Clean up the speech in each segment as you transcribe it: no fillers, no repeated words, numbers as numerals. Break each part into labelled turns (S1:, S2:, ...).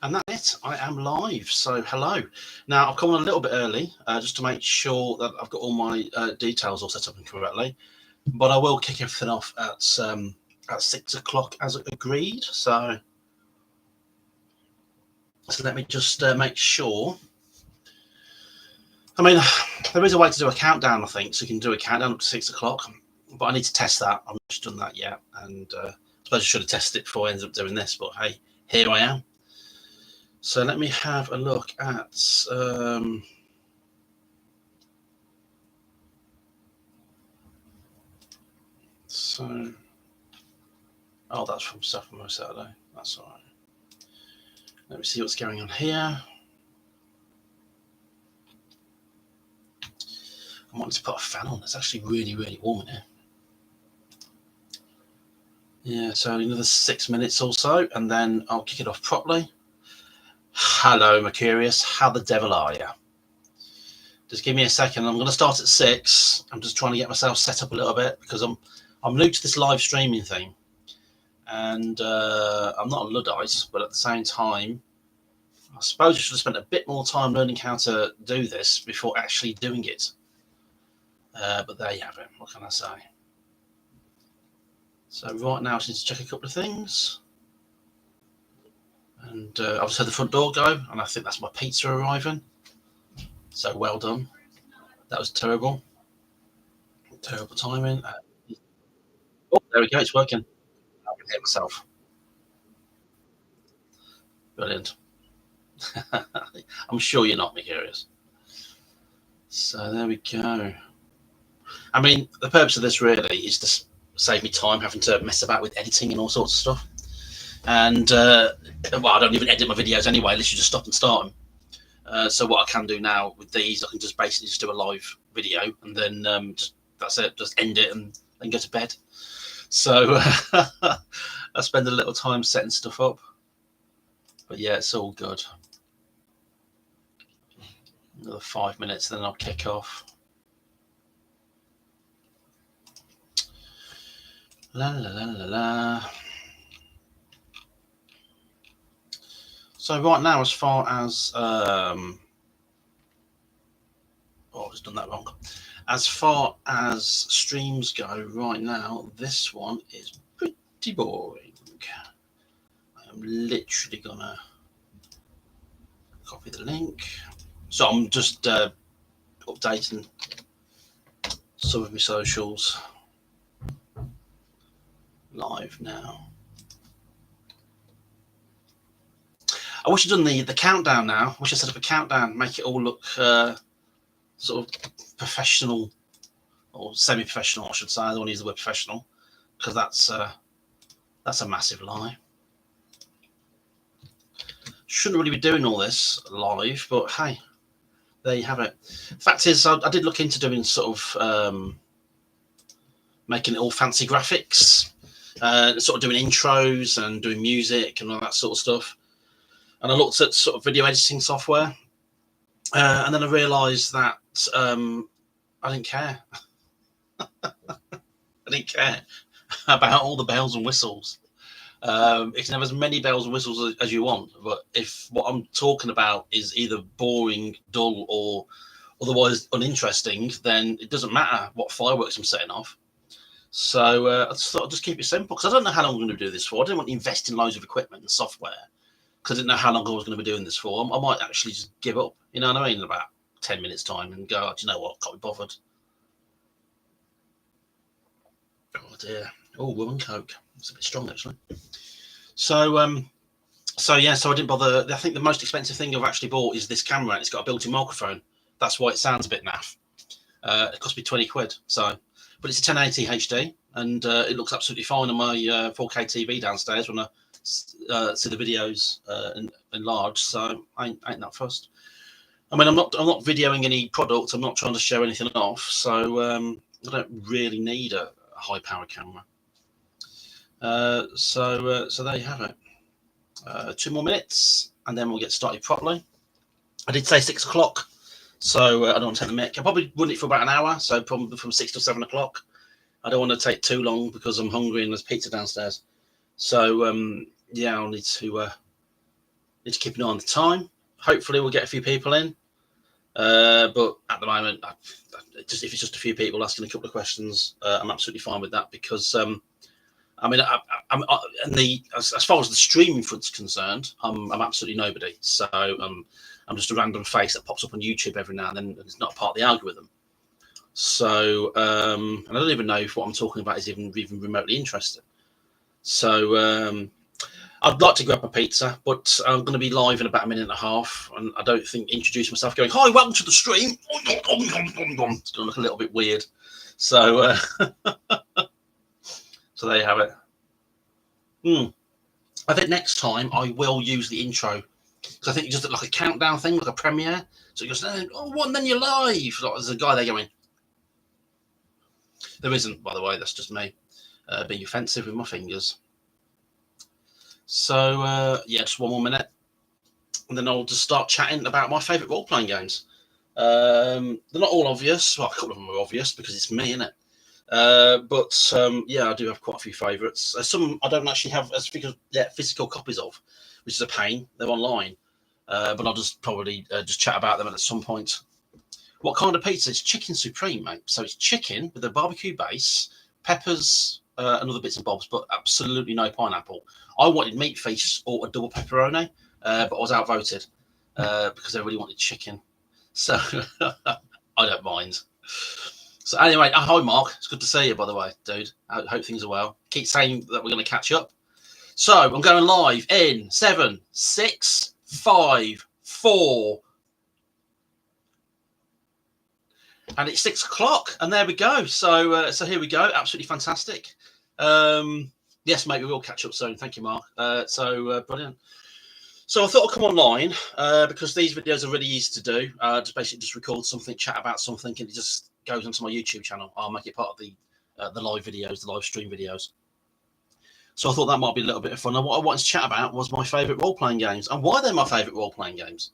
S1: And that's it. I am live. So hello. Now I've come on a little bit early just to make sure that I've got all my details all set up correctly. But I will kick everything off at 6 o'clock as agreed. So let me just make sure. I mean, there is a way to do a countdown, I think, so you can do a countdown up to 6 o'clock. But I need to test that. I've not just done that yet, and I suppose I should have tested it before I ended up doing this. But hey, here I am. So let me have a look at so that's from stuff from Saturday. That's all right. Let me see what's going on here. I wanted to put a fan on. It's actually really, really warm in here. Yeah, so another 6 minutes or so, and then I'll kick it off properly. Hello, Mercurius. How the devil are you? Just give me a second. I'm going to start at 6. I'm just trying to get myself set up a little bit because I'm new to this live streaming thing, and I'm not a Luddite, but at the same time, I suppose I should have spent a bit more time learning how to do this before actually doing it. But there you have it. What can I say? So right now I just need to check a couple of things. And I've just heard the front door go, and I think that's my pizza arriving. So well done. That was terrible. Terrible timing. Oh, there we go. It's working. I can hear myself. Brilliant. I'm sure you're not, Mercurius. So there we go. I mean, the purpose of this really is to save me time having to mess about with editing and all sorts of stuff. And well, I don't even edit my videos anyway. Literally just stop and start them. So what I can do now with these, I can just basically just do a live video and then just that's it. Just end it and then go to bed. So I spend a little time setting stuff up. But yeah, it's all good. Another 5 minutes, then I'll kick off. La la la la la. So right now, as far as oh, I've just done that wrong. As far as streams go, right now, this one is pretty boring. I'm literally gonna copy the link. So I'm just updating some of my socials live now. I wish I'd done the countdown now. I wish I set up a countdown, make it all look sort of professional or semi-professional, I should say. I don't want to use the word professional because that's a massive lie. Shouldn't really be doing all this live, but hey, there you have it. Fact is, I did look into doing sort of making it all fancy graphics, sort of doing intros and doing music and all that sort of stuff. And I looked at sort of video editing software, and then I realised that I didn't care. I didn't care about all the bells and whistles. You can have as many bells and whistles as you want, but if what I'm talking about is either boring, dull, or otherwise uninteresting, then it doesn't matter what fireworks I'm setting off. So I just thought I'd just keep it simple because I don't know how long I'm going to do this for. I didn't want to invest in loads of equipment and software because I didn't know how long I was going to be doing this for. I might actually just give up, you know what I mean, in about 10 minutes time and go, oh, do you know what, can't be bothered. Oh dear. Oh, woman coke. It's a bit strong actually. So yeah, so I didn't bother. I think the most expensive thing I've actually bought is this camera, and it's got a built-in microphone. That's why it sounds a bit naff. It cost me 20 quid. So, but it's a 1080 HD, and it looks absolutely fine on my 4K TV downstairs when I see the videos enlarged. So I ain't that fussed. I mean, I'm not videoing any product. I'm not trying to show anything off. So I don't really need a high-power camera. So there you have it. 2 more minutes, and then we'll get started properly. I did say 6 o'clock, so I don't want to take the mic. I'll probably run it for about an hour, so probably from 6 to 7 o'clock. I don't want to take too long because I'm hungry and there's pizza downstairs. So yeah, I'll need to Need to keep an eye on the time. Hopefully, we'll get a few people in. But at the moment, if it's just a few people asking a couple of questions, I'm absolutely fine with that because I mean, as far as the streaming front's concerned, I'm absolutely nobody. So I'm just a random face that pops up on YouTube every now and then, and it's not part of the algorithm. So and I don't even know if what I'm talking about is even remotely interesting. So I'd like to grab a pizza, but I'm going to be live in about a minute and a half, and I don't think introduce myself going, "Hi, welcome to the stream." It's going to look a little bit weird. So so there you have it. I think next time I will use the intro because I think you just like a countdown thing, like a premiere. So it goes, "Oh, and then you're live." Like, there's a guy there going. There isn't, by the way. That's just me being offensive with my fingers. So yeah, just one more minute, and then I'll just start chatting about my favourite role-playing games. They're not all obvious. Well, a couple of them are obvious because it's me, isn't it? But yeah, I do have quite a few favourites. Some I don't actually have physical copies of, which is a pain. They're online, but I'll just probably just chat about them at some point. What kind of pizza? It's chicken supreme, mate. So it's chicken with a barbecue base, peppers, and other bits and bobs, but absolutely no pineapple. I wanted meat feast or a double pepperoni, but I was outvoted because everybody wanted chicken. So I don't mind. So anyway, hi Mark. It's good to see you, by the way, dude. I hope things are well. Keep saying that we're going to catch up. So I'm going live in 7, 6, 5, 4. And it's 6 o'clock, and there we go. So so here we go. Absolutely fantastic. Yes, mate, we will catch up soon. Thank you, Mark. Brilliant. So I thought I'd come online because these videos are really easy to do. Just basically just record something, chat about something, and it just goes onto my YouTube channel. I'll make it part of the live videos, the live stream videos. So I thought that might be a little bit of fun. And what I wanted to chat about was my favourite role-playing games and why they're my favourite role-playing games.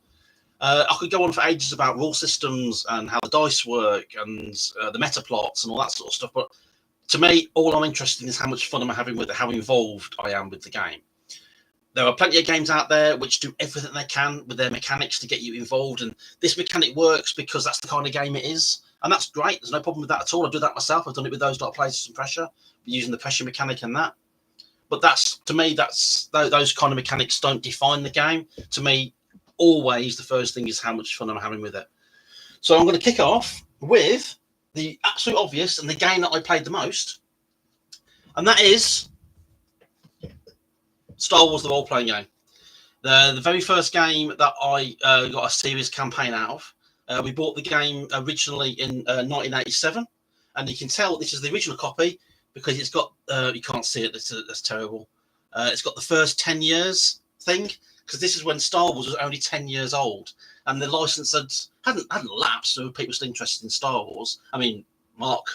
S1: I could go on for ages about rule systems and how the dice work and the meta plots and all that sort of stuff. But to me, all I'm interested in is how much fun I'm having with it, how involved I am with the game. There are plenty of games out there which do everything they can with their mechanics to get you involved. And this mechanic works because that's the kind of game it is. And that's great. There's no problem with that at all. I do that myself. I've done it with those Places and Pressure, using the pressure mechanic and that. But that's, to me, those kind of mechanics don't define the game. To me, always the first thing is how much fun I'm having with it. So I'm going to kick off with the absolute obvious and the game that I played the most. And that is Star Wars, the role-playing game. The very first game that I got a serious campaign out of. We bought the game originally in 1987. And you can tell this is the original copy because it's got, you can't see it, that's terrible. It's got the first 10 years thing, because this is when Star Wars was only 10 years old. And the license hadn't lapsed, so people were still interested in Star Wars. I mean, Mark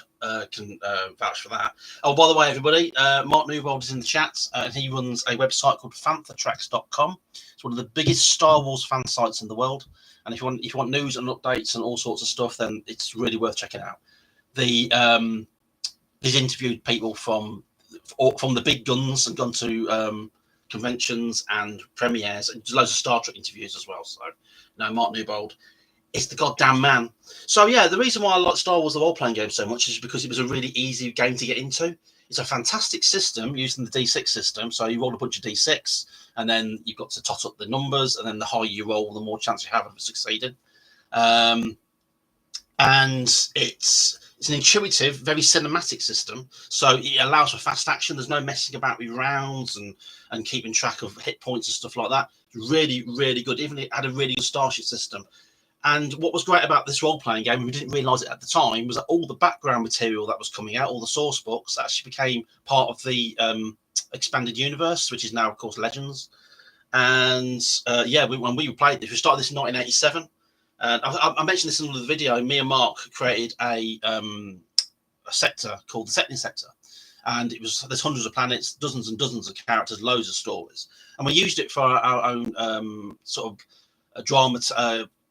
S1: can vouch for that. Oh, by the way, everybody, Mark Newbold is in the chat, and he runs a website called fanthatracks.com. It's one of the biggest Star Wars fan sites in the world. And if you want news and updates and all sorts of stuff, then it's really worth checking out. He's interviewed people from the big guns and gone to conventions and premieres and loads of Star Trek interviews as well. So, Mark Newbold is the goddamn man. So, yeah, the reason why I like Star Wars, the role-playing game, so much is because it was a really easy game to get into. It's a fantastic system using the D6 system. So you roll a bunch of D6, and then you've got to tot up the numbers, and then the higher you roll, the more chance you have of succeeding. And it's an intuitive, very cinematic system. So it allows for fast action. There's no messing about with rounds and keeping track of hit points and stuff like that. Really, really good. Even it had a really good starship system. And what was great about this role-playing game, and we didn't realise it at the time, was that all the background material that was coming out, all the source books, actually became part of the expanded universe, which is now, of course, Legends. And when we played this, we started this in 1987. I mentioned this in the video. Me and Mark created a sector called the Setting Sector, and there's hundreds of planets, dozens and dozens of characters, loads of stories, and we used it for our own sort of drama,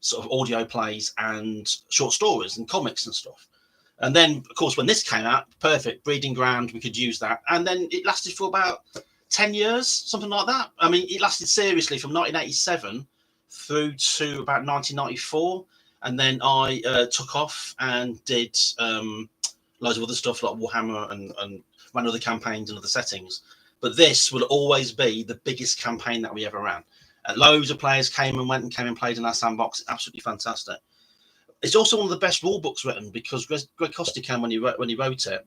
S1: sort of audio plays and short stories and comics and stuff. And then, of course, when this came out, perfect breeding ground, we could use that, and then it lasted for about 10 years, something like that. I mean, it lasted seriously from 1987 through to about 1994. And then I took off and did loads of other stuff like Warhammer and ran other campaigns and other settings. But this will always be the biggest campaign that we ever ran. Loads of players came and played in our sandbox. Absolutely fantastic. It's also one of the best rule books written because Greg Costigan, when he wrote it,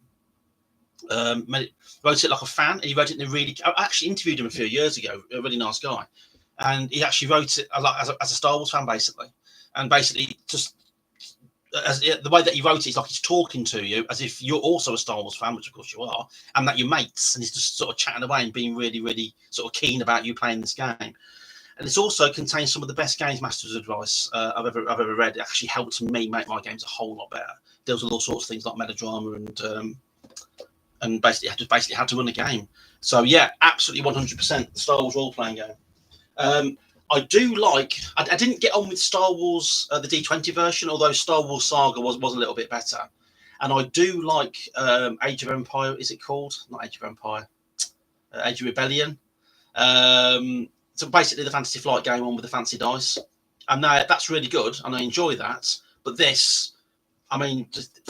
S1: wrote it like a fan. He wrote it in a really. I actually interviewed him a few years ago. A really nice guy, and he actually wrote it as a Star Wars fan, basically. And basically, just as the way that he wrote it is like he's talking to you as if you're also a Star Wars fan, which of course you are, and that you're mates, and he's just sort of chatting away and being really, really sort of keen about you playing this game. And it's also contains some of the best games masters advice I've ever read. It actually helped me make my games a whole lot better. Deals with all sorts of things like melodrama and basically how to run a game. So yeah, absolutely 100% Star Wars role playing game. I do like. I didn't get on with Star Wars the D20 version, although Star Wars Saga was a little bit better. And I do like Age of Empire. Is it called? Not Age of Empire. Age of Rebellion. So basically the Fantasy Flight game on with the fancy dice. And that's really good, and I enjoy that. But this, I mean, just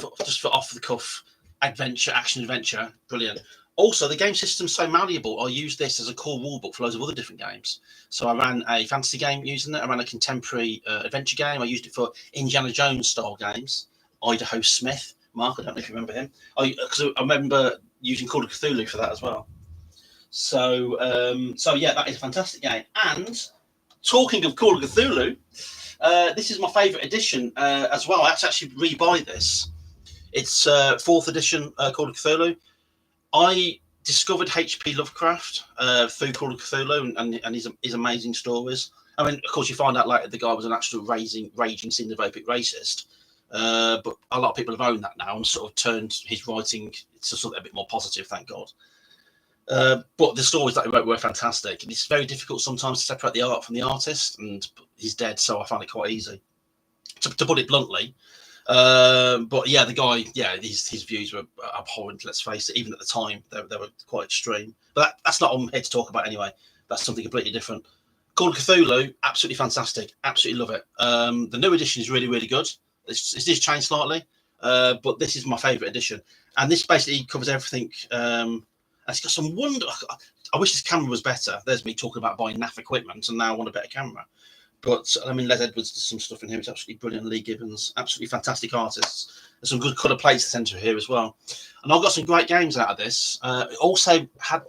S1: for off the cuff action adventure, brilliant. Also, the game system's so malleable. I use this as a core rulebook for loads of other different games. So I ran a fantasy game using it. I ran a contemporary adventure game. I used it for Indiana Jones style games. Idaho Smith, Mark, I don't know if you remember him. Because I remember using Call of Cthulhu for that as well. So yeah, that is a fantastic game. And talking of Call of Cthulhu, this is my favourite edition as well. I had to actually rebuy this. It's 4th edition Call of Cthulhu. I discovered H.P. Lovecraft through Call of Cthulhu and his amazing stories. I mean, of course, you find out later the guy was an absolute raging xenophobic racist. But a lot of people have owned that now and sort of turned his writing to something a bit more positive, thank God. But the stories that he wrote were fantastic. And it's very difficult sometimes to separate the art from the artist, and he's dead, so I find it quite easy, to put it bluntly. But yeah, the guy, his views were abhorrent, let's face it. Even at the time, they were quite extreme. But that's not what I'm here to talk about anyway. That's something completely different. Call of Cthulhu, absolutely fantastic. Absolutely love it. The new edition is really, really good. It's changed slightly, but this is my favourite edition. And this basically covers everything. It's got some wonder. I wish this camera was better. There's me talking about buying naff equipment, and now I want a better camera. But I mean, Les Edwards did some stuff in here. It's absolutely brilliant. Lee Gibbons, absolutely fantastic artists. There's some good colour plates to centre here as well. And I've got some great games out of this. It also had.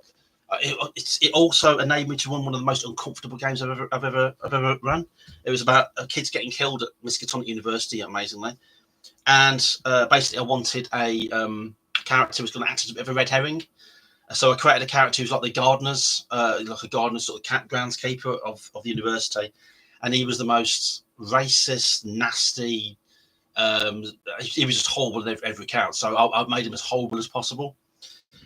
S1: It also enabled me to run one of the most uncomfortable games I've ever run. It was about kids getting killed at Miskatonic University, amazingly. And basically, I wanted a character who was going to act as a bit of a red herring. So I created a character who's like the gardeners, like a gardener sort of groundskeeper of the university. And he was the most racist, nasty. He was just horrible in every account. So I made him as horrible as possible.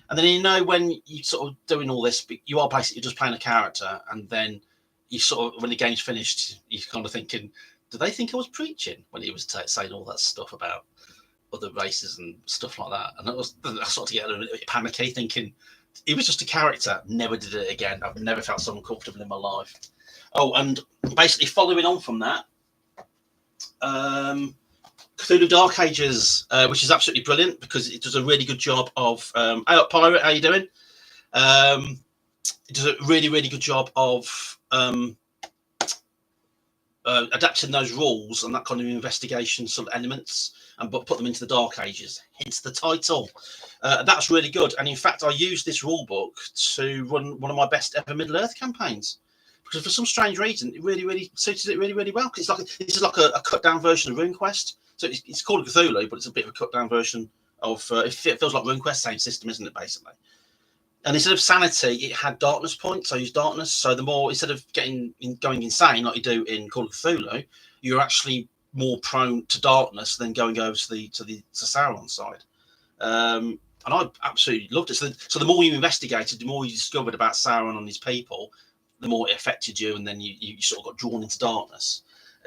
S1: And then, when you sort of doing all this, you are basically just playing a character. And then you sort of, when the game's finished, you're kind of thinking, do they think I was preaching when he was saying all that stuff about other races and stuff like that? And I sort of get a little bit panicky, thinking he was just a character. Never did it again. I've never felt so uncomfortable in my life. Oh, and basically following on from that, Cthulhu Dark Ages, which is absolutely brilliant because it does a really good job of. Hey up, Pirate, how you doing? It does a really, really good job of adapting those rules and that kind of investigation sort of elements, and put them into the Dark Ages. Hence the title. That's really good. And in fact, I used this rule book to run one of my best ever Middle Earth campaigns. Because for some strange reason, it really, really suited it really, really well. Because this is like a cut down version of RuneQuest. So it's called Cthulhu, but it's a bit of a cut down version of. It feels like RuneQuest, same system, isn't it? Basically. And instead of sanity, it had darkness points. I used darkness. So the more, instead of going insane like you do in Call of Cthulhu, you're actually more prone to darkness than going over to the Sauron side. And I absolutely loved it. So the more you investigated, the more you discovered about Sauron and his people, the more it affected you, and then you sort of got drawn into darkness.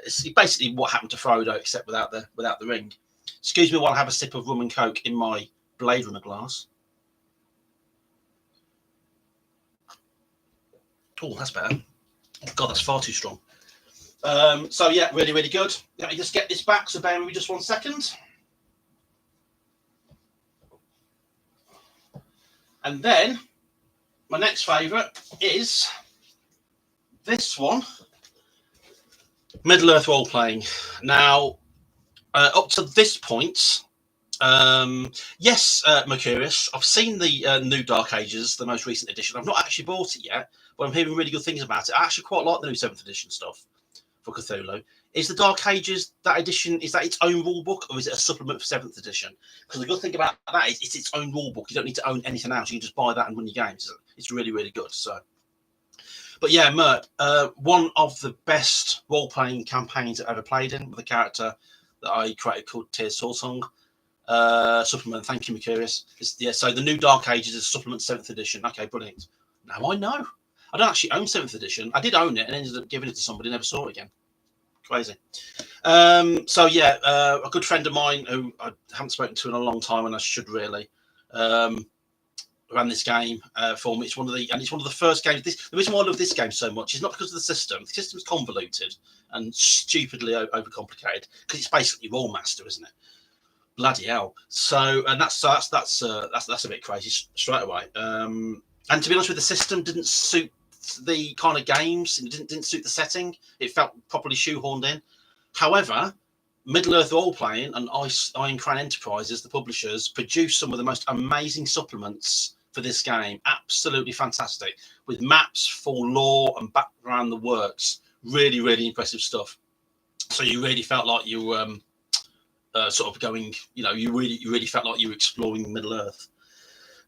S1: It's basically what happened to Frodo, except without the ring. Excuse me while I have a sip of rum and coke in my Blade Runner glass. Oh, that's better. God, that's far too strong. So yeah, really, really good. Let me just get this back. So bear with me just 1 second. And then my next favourite is this one, Middle Earth role playing. Now, up to this point, yes, Mercurius, I've seen the new Dark Ages, the most recent edition. I've not actually bought it yet, but I'm hearing really good things about it. I actually quite like the new 7th edition stuff for Cthulhu. Is the Dark Ages, that edition, is that its own rule book, or is it a supplement for 7th edition? Because the good thing about that is it's its own rule book. You don't need to own anything else. You can just buy that and run your games. It's really, really good. So, but yeah, Mert, one of the best role-playing campaigns I've ever played in, with a character that I created called Tears Soulsong. Supplement, thank you, Mercurius. Yeah, so the new Dark Ages is supplement 7th edition. Okay, brilliant. Now I know. I don't actually own 7th edition. I did own it and ended up giving it to somebody, never saw it again. Crazy. So yeah, a good friend of mine who I haven't spoken to in a long time, and I should really, ran this game for me. It's one of the first games. The reason why I love this game so much is not because of the system. The system's convoluted and stupidly overcomplicated because it's basically Rollmaster, isn't it? Bloody hell! So, and that's a bit crazy straight away. And to be honest with the system didn't suit the kind of games. It didn't suit the setting. It felt properly shoehorned in. However, Middle Earth Role Playing and Iron Crown Enterprises, the publishers, produced some of the most amazing supplements for this game. Absolutely fantastic, with maps, full lore and background, the works. Really, really impressive stuff. So you really felt like you were sort of going, you really felt like you were exploring Middle Earth.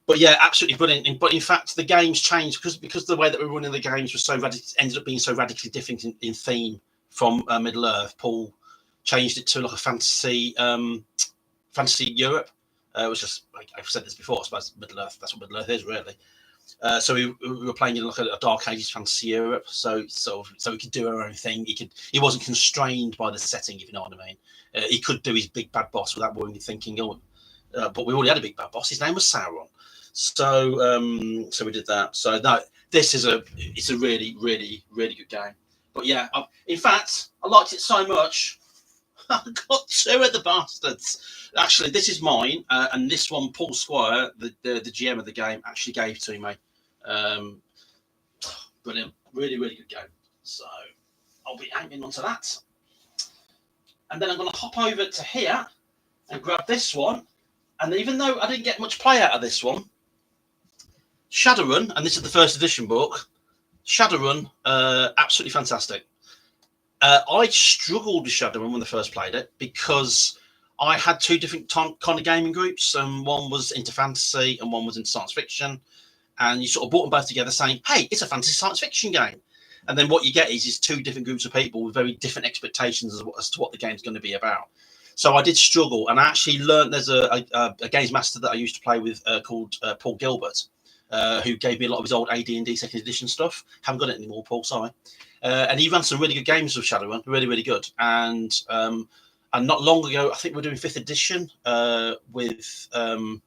S1: But yeah, absolutely brilliant. But in fact, the games changed because the way that we were running the games was ended up being so radically different in theme from Middle Earth. Paul changed it to like a fantasy Europe. Which just, like I've said this before, I suppose Middle Earth. That's what Middle Earth is really. So we were playing in like a Dark Ages fantasy Europe. So we could do our own thing. He wasn't constrained by the setting, if you know what I mean. He could do his big bad boss without worrying, thinking, but we already had a big bad boss. His name was Sauron. So we did that. So no, it's a really, really, really good game. But yeah, in fact, I liked it so much. I got 2 of the bastards. Actually, this is mine, and this one, Paul Squire, the GM of the game, actually gave to me. Brilliant, really, really good game. So I'll be hanging on to that, and then I'm going to hop over to here and grab this one. And even though I didn't get much play out of this one, Shadowrun, and this is the first edition book. Shadowrun, absolutely fantastic. I struggled with Shadowrun when I first played it because I had 2 different kind of gaming groups, and one was into fantasy and one was into science fiction. And you sort of brought them both together saying, hey, it's a fantasy science fiction game. And then what you get is 2 different groups of people with very different expectations as to what the game's going to be about. So I did struggle, and I actually learned there's a games master that I used to play with called Paul Gilbert, who gave me a lot of his old AD&D 2nd edition stuff. Haven't got it anymore, Paul, sorry. And he ran some really good games with Shadowrun, really, really good. And not long ago, I think we're doing 5th edition with God,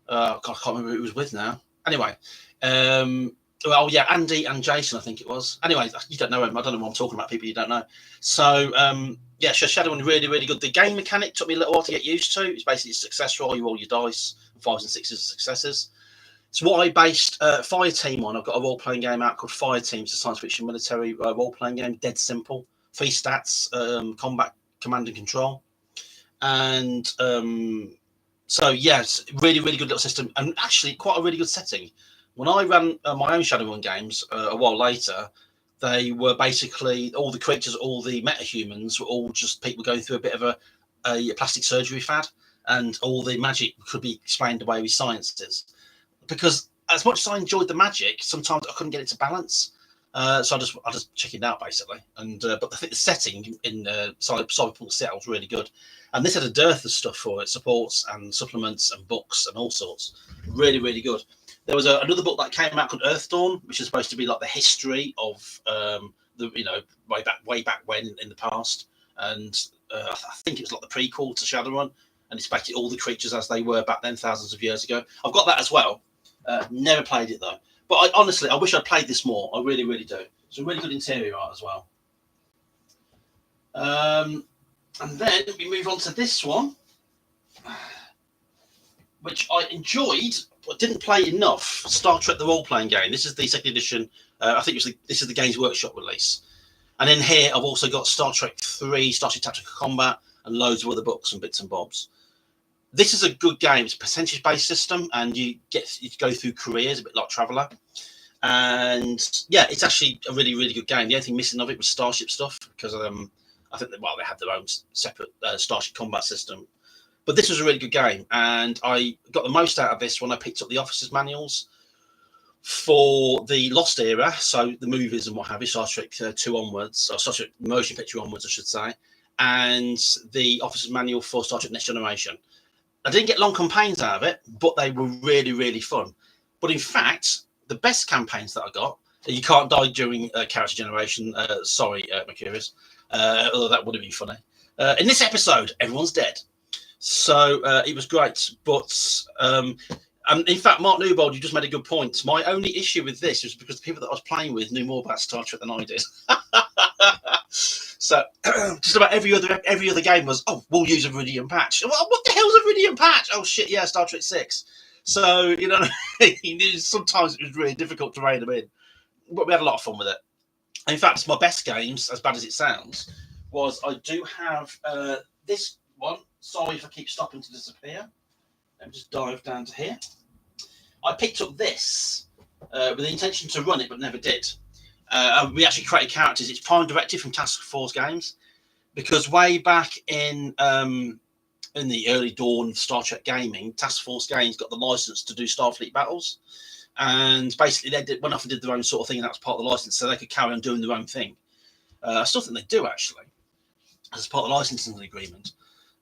S1: I can't remember who it was with now. Anyway, well, yeah, Andy and Jason, I think it was. Anyway, you don't know him. I don't know what I'm talking about, people you don't know. So, yeah, Shadowrun, really, really good. The game mechanic took me a little while to get used to. It's basically a success roll. You roll your dice, 5s and 6s are successes. It's what I based Fireteam on. I've got a role-playing game out called Fireteam. It's a science fiction military role-playing game, dead simple. 3 stats, combat, command and control. And so, yes, really, really good little system. And actually quite a really good setting. When I ran my own Shadowrun games a while later, they were basically all the creatures, all the metahumans were all just people going through a bit of a plastic surgery fad, and all the magic could be explained away with sciences. Because as much as I enjoyed the magic, sometimes I couldn't get it to balance. So I just chickened out basically. And but I think the setting in Cyberpunk Seattle was really good. And this had a dearth of stuff for it, supports and supplements and books and all sorts. Really, really good. There was another book that came out called Earthdawn, which is supposed to be like the history of the way back when in the past. And I think it was like the prequel to Shadowrun, and it's basically all the creatures as they were back then, thousands of years ago. I've got that as well. Never played it though. But honestly, I wish I'd played this more. I really, really do. Some really good interior art as well. And then we move on to this one, which I enjoyed, but didn't play enough. Star Trek: The Role Playing Game. This is the second edition. I think this is the Games Workshop release. And in here, I've also got Star Trek 3, Starship Tactical Combat, and loads of other books and bits and bobs. This is a good game. It's a percentage-based system, and you go through careers, a bit like Traveller. And yeah, it's actually a really, really good game. The only thing missing of it was Starship stuff, because I think they have their own separate Starship combat system. But this was a really good game, and I got the most out of this when I picked up the officers' manuals for the Lost era, so the movies and what have you, Star Trek 2 onwards, or Star Trek motion picture onwards, I should say, and the officer's manual for Star Trek Next Generation. I didn't get long campaigns out of it, but they were really, really fun. But in fact, the best campaigns that I got, you can't die during character generation, sorry, Mercurius, although that would have been funny. In this episode, everyone's dead. So it was great, but in fact, Mark Newbold, you just made a good point. My only issue with this was because the people that I was playing with knew more about Star Trek than I did. So just about every other game was, oh, we'll use a Viridian patch. What the hell's a Viridian patch? Oh shit, yeah, Star Trek 6. So sometimes it was really difficult to rein them in, but we had a lot of fun with it. In fact, my best games, as bad as it sounds, was I do have this one. Sorry if I keep stopping to disappear. Let me just dive down to here. I picked up this with the intention to run it, but never did. We actually created characters. It's Prime Directive from Task Force Games, because way back in the early dawn of Star Trek gaming, Task Force Games got the license to do Starfleet battles, and basically they went off and did their own sort of thing, and that was part of the license, so they could carry on doing their own thing. I still think they do, actually, as part of the licensing agreement.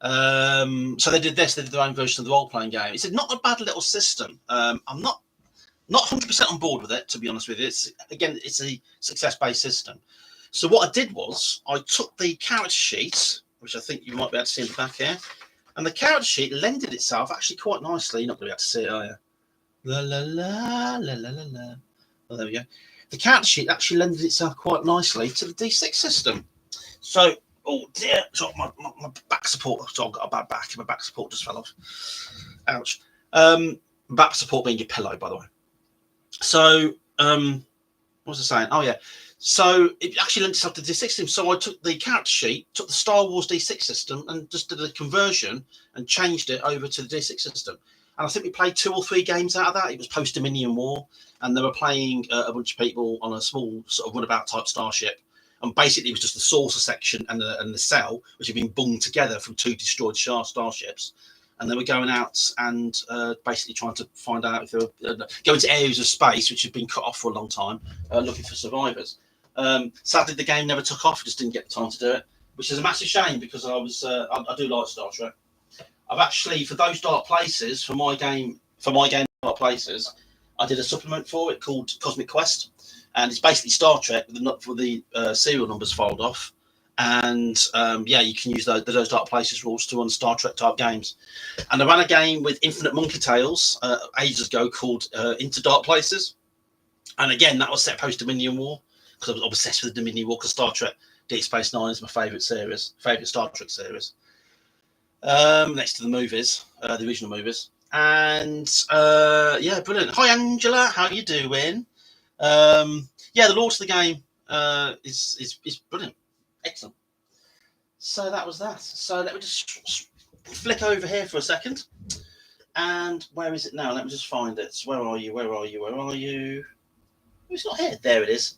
S1: So they did this. They did their own version of the role-playing game. It's not a bad little system. I'm not 100% on board with it, to be honest with you. It's a success-based system. So what I did was I took the character sheet, which I think you might be able to see in the back here, and the character sheet lended itself actually quite nicely. You're not going to be able to see it, are you? La la la la la la la. Oh, there we go. The character sheet actually lended itself quite nicely to the D6 system. So, oh dear, so my back support. So I've got a bad back. My back support just fell off. Ouch. Back support being your pillow, by the way. So, what was I saying? Oh yeah. So it actually lent itself to the D6 system. So I took the character sheet, took the Star Wars D6 system, and just did a conversion and changed it over to the D6 system. And I think we played 2 or 3 games out of that. It was post-Dominion War, and they were playing a bunch of people on a small sort of runabout type starship. And basically, it was just the saucer section and the cell, which had been bunged together from 2 destroyed starships. And they were going out and basically trying to find out if they were going to areas of space which had been cut off for a long time, looking for survivors. Sadly, the game never took off. Just didn't get the time to do it, which is a massive shame, because I do like Star Trek. I've actually, for those Dark Places, for my game Dark Places, I did a supplement for it called Cosmic Quest, and it's basically Star Trek with the serial numbers filed off. And yeah, you can use those Dark Places rules to run Star Trek type games. And I ran a game with Infinite Monkey Tales ages ago called Into Dark Places, and again that was set post Dominion War, because I was obsessed with the Dominion War, because Star Trek Deep Space Nine is my favourite Star Trek series. Next to the movies, the original movies. And yeah, brilliant. Hi Angela, how you doing? Yeah, the launch of the game is brilliant. Excellent. So that was that. So let me just flick over here for a second. And where is it now? Let me just find it. Where are you? Where are you? Where are you? Oh, it's not here. There it is.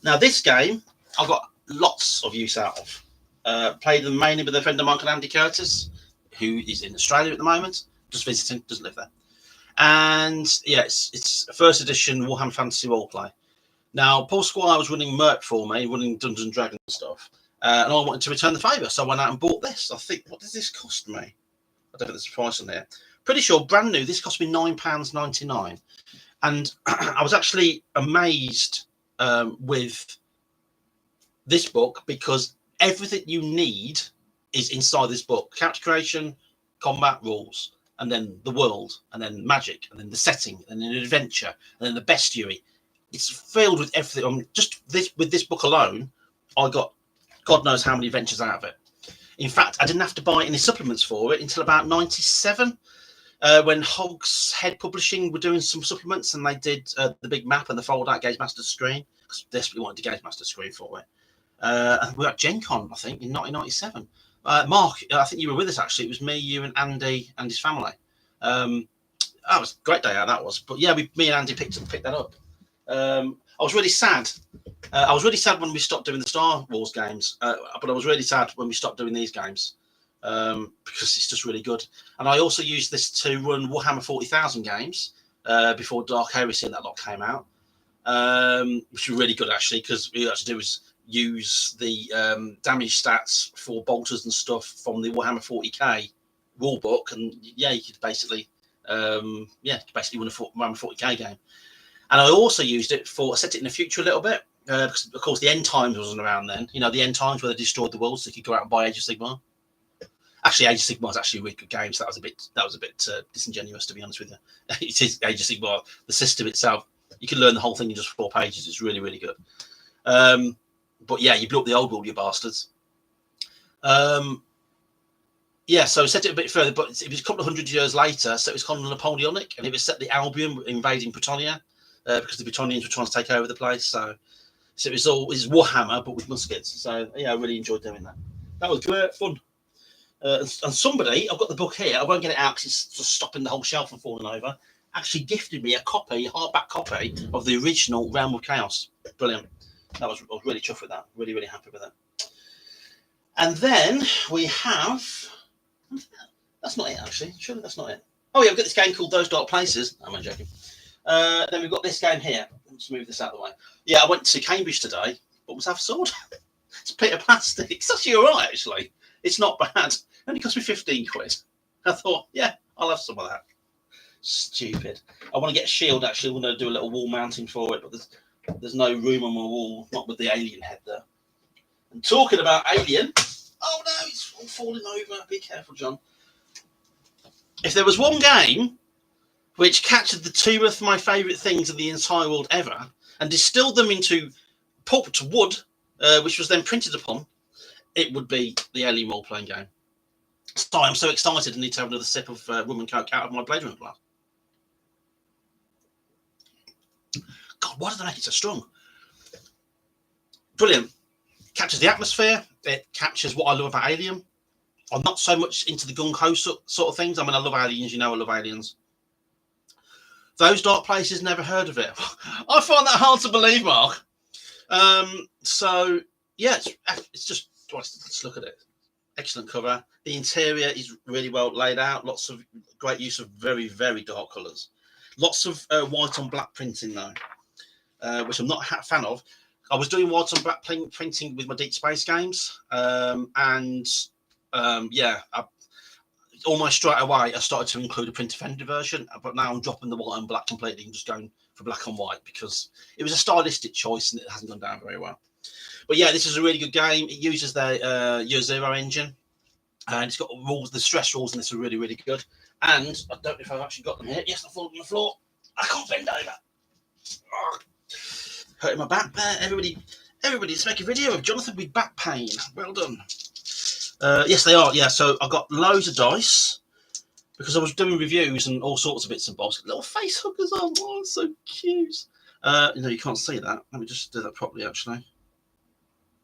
S1: Now, this game, I've got lots of use out of. Played them mainly with a friend of mine called Andy Curtis, who is in Australia at the moment, just visiting, doesn't live there. And yeah, it's a first edition Warhammer Fantasy roleplay. Now, Paul Squire was running Merc for me, running Dungeons and Dragons stuff. And I wanted to return the favour, so I went out and bought this. I think, what does this cost me? I don't think there's a price on here. Pretty sure, brand new, this cost me £9.99. And I was actually amazed with this book, because everything you need is inside this book. Character creation, combat rules. and then the world, and then magic, and then the setting, and then an adventure, and then the bestiary. It's filled with everything. Just with this book alone, I got God knows how many adventures out of it. In fact, I didn't have to buy any supplements for it until about 97, when Hogshead Head Publishing were doing some supplements, and they did the big map and the fold-out Games Master screen, because I desperately wanted a Games Master screen for it. And we were at Gen Con, I think, in 1997. Mark, I think you were with us, actually. It was me, you, and Andy and his family. That was a great day out, that was. But yeah, me and Andy picked that up. I was really sad. I was really sad when we stopped doing the Star Wars games, but I was really sad when we stopped doing these games, because it's just really good. And I also used this to run Warhammer 40,000 games before Dark Heresy and that lot came out, which was really good, actually, because all you had to do was use the damage stats for bolters and stuff from the Warhammer 40k rulebook, and yeah, you could basically run a Warhammer 40k game. And I also used it I set it in the future a little bit, because of course the End Times wasn't around then. You know, the End Times where they destroyed the world, so you could go out and buy Age of Sigmar. Actually, Age of Sigmar is actually a really good game, so that was a bit disingenuous, to be honest with you. It is Age of Sigmar, the system itself. You can learn the whole thing in just 4 pages. It's really, really good. But yeah, you blew up the old world, you bastards. Yeah, so set it a bit further, but it was a couple of 100 years later, so it was kind of Napoleonic, and it was set the Albion invading Britannia, because the Britonians were trying to take over the place. So it was Warhammer, but with muskets. So yeah, I really enjoyed doing that. That was great fun. And somebody, I've got the book here, I won't get it out because it's just stopping the whole shelf from falling over, actually gifted me a hardback copy of the original Realm of Chaos. Brilliant. I was really chuffed with that. Really, really happy with that. And then we have... That's not it, actually. Surely that's not it. Oh, yeah, we've got this game called Those Dark Places. I'm not joking. Then we've got this game here. Let's move this out of the way. Yeah, I went to Cambridge today, bought myself a sword. It's a bit of plastic. It's actually all right, actually. It's not bad. It only cost me 15 quid. I thought, yeah, I'll have some of that. Stupid. I want to get a shield, actually. I'm going to do a little wall mounting for it, but there's no room on my wall, not with the alien head there. And talking about alien... Oh, no, it's all falling over. Be careful, John. If there was one game which captured the 2 of my favourite things in the entire world ever and distilled them into pulped wood, which was then printed upon, it would be the Alien role-playing game. So I'm so excited I need to have another sip of rum and coke out of my Blade Runner glass. God, why did I make it so strong? Brilliant. Captures the atmosphere. It captures what I love about Alien. I'm not so much into the gung-ho sort of things. I mean, I love aliens. You know I love aliens. Those Dark Places, never heard of it. I find that hard to believe, Mark. So, yeah, it's just... Let's look at it. Excellent cover. The interior is really well laid out. Lots of great use of very, very dark colours. Lots of white on black printing, though, which I'm not a fan of. I was doing white on black printing with my Deep Space games, almost straight away I started to include a print Defender version, but now I'm dropping the white and black completely and just going for black and white because it was a stylistic choice and it hasn't gone down very well. But yeah, this is a really good game. It uses their Year Zero engine, and it's got rules. The stress rules in this are really, really good. And I don't know if I've actually got them here. Yes, I fallen on the floor. I can't bend over. Oh. Hurting my back there. Everybody's making a video of Jonathan with back pain. Well done. Yes, they are. Yeah, so I got loads of dice because I was doing reviews and all sorts of bits and bobs. Little face hookers on. Oh, so cute. You can't see that. Let me just do that properly, actually.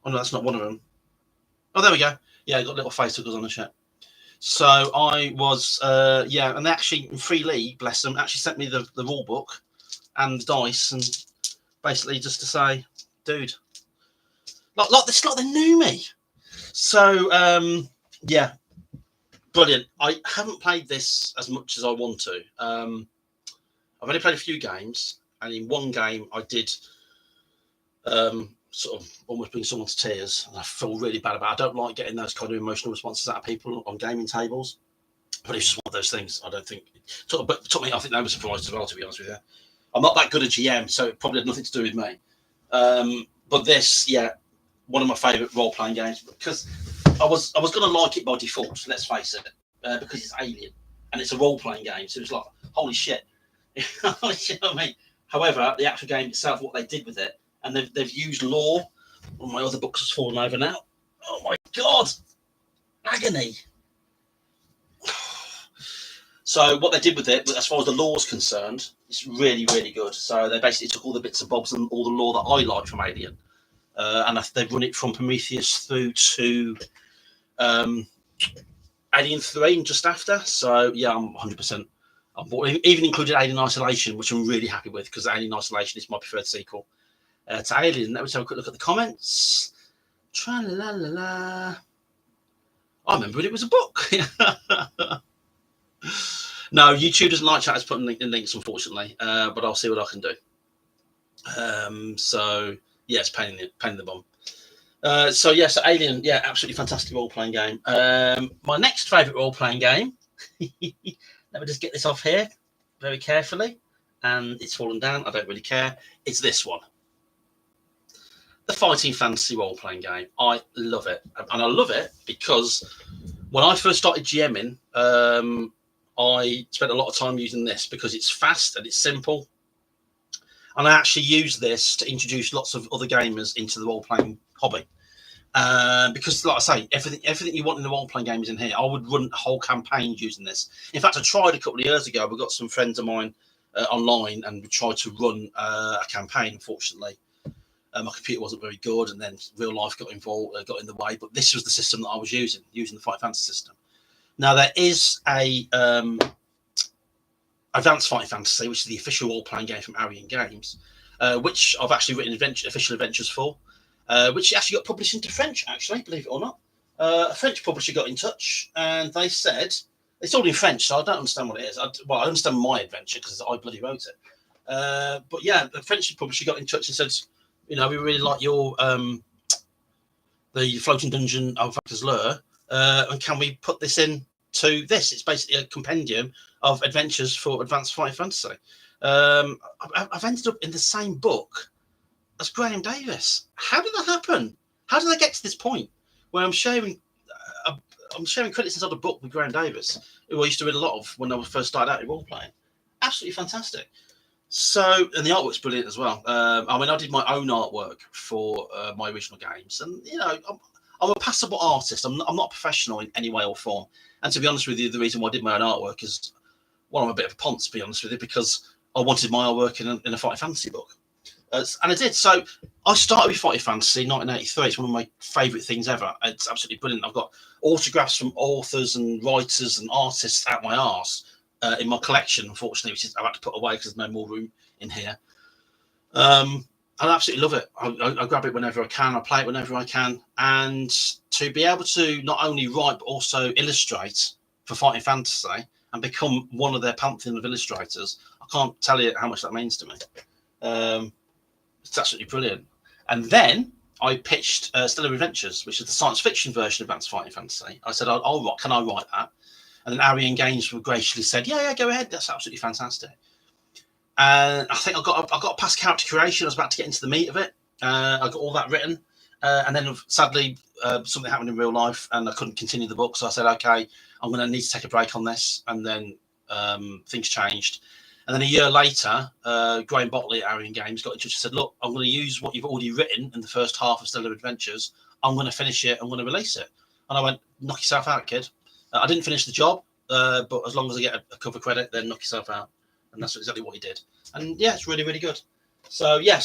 S1: Oh, no, that's not one of them. Oh, there we go. Yeah, I got little face hookers on the ship. So I was, and they actually, in Free League, bless them, actually sent me the rule book and the dice and basically just to say, dude, like they knew me. So, yeah, brilliant. I haven't played this as much as I want to. I've only played a few games, and in one game I did sort of almost bring someone to tears. And I feel really bad about it. I don't like getting those kind of emotional responses out of people on gaming tables, but it's just one of those things. I don't think but took me. I think they were surprised as well, to be honest with you. I'm not that good at GM, so it probably had nothing to do with me. But this, yeah, one of my favourite role-playing games because I was going to like it by default. Let's face it, because it's Alien, and it's a role-playing game. So it was like, holy shit. You know what I mean? However, the actual game itself, what they did with it, and they've used lore. One of my other books has fallen over now. Oh my God. Agony. So what they did with it, as far as the lore is concerned, it's really, really good. So they basically took all the bits and bobs and all the lore that I like from Alien, and they've run it from Prometheus through to Alien 3 and just after. So yeah, I'm 100% on board. Even included Alien Isolation, which I'm really happy with because Alien Isolation is my preferred sequel to Alien. Let me have a quick look at the comments. Tra-la-la-la-la. I remember it was a book. No, YouTube doesn't like chat as putting in links, unfortunately, but I'll see what I can do. So yeah, it's pain in the bum. So Alien, yeah, absolutely fantastic role-playing game. My next favourite role-playing game. Let me just get this off here very carefully, and it's fallen down. I don't really care. It's this one, the Fighting Fantasy role-playing game. I love it, and I love it because when I first started GMing, I spent a lot of time using this because it's fast and it's simple. And I actually use this to introduce lots of other gamers into the role-playing hobby. Because, like I say, everything you want in a role-playing game is in here. I would run whole campaigns using this. In fact, I tried a couple of years ago. We got some friends of mine online, and we tried to run a campaign. Unfortunately, my computer wasn't very good, and then real life got involved, got in the way. But this was the system that I was using the Fight Fantasy system. Now there is a Advanced Fighting Fantasy, which is the official role-playing game from Farsight Games, which I've actually written official adventures for, which actually got published into French, actually, believe it or not. A French publisher got in touch, and they said, it's all in French, so I don't understand what it is. I understand my adventure, because I bloody wrote it. But yeah, the French publisher got in touch and said, we really like your the Floating Dungeon of Factor's Lure, and can we put this in to this? It's basically a compendium of adventures for Advanced Fighting Fantasy. I've ended up in the same book as Graham Davis. How did that happen? How did I get to this point where I'm sharing credits inside a book with Graham Davis, who I used to read a lot of when I first started out in role playing? Absolutely fantastic. So, and the artwork's brilliant as well. I did my own artwork for my original games, and I'm a passable artist. I'm not professional in any way or form. And to be honest with you, the reason why I did my own artwork is, well, I'm a bit of a ponce, to be honest with you, because I wanted my artwork in a Fighting Fantasy book. And I did. So I started with Fighting Fantasy in 1983. It's one of my favourite things ever. It's absolutely brilliant. I've got autographs from authors and writers and artists out my arse in my collection, unfortunately, which is I've had to put away because there's no more room in here. I absolutely love it. I grab it whenever I can. I play it whenever I can. And to be able to not only write, but also illustrate for Fighting Fantasy and become one of their pantheon of illustrators, I can't tell you how much that means to me. It's absolutely brilliant. And then I pitched Stellar Adventures, which is the science fiction version of Advanced Fighting Fantasy. I said, can I write that? And then Farsight Games graciously said, yeah, go ahead. That's absolutely fantastic. And I think I got past character creation. I was about to get into the meat of it. I got all that written, and then sadly something happened in real life, and I couldn't continue the book. So I said, okay, I'm going to need to take a break on this. And then things changed. And then a year later, Graham Botley at Farsight Games got in touch and said, look, I'm going to use what you've already written in the first half of Stellar Adventures. I'm going to finish it. I'm going to release it. And I went, knock yourself out, kid. I didn't finish the job, but as long as I get a cover credit, then knock yourself out. And that's exactly what he did. And yeah, it's really, really good. So yeah,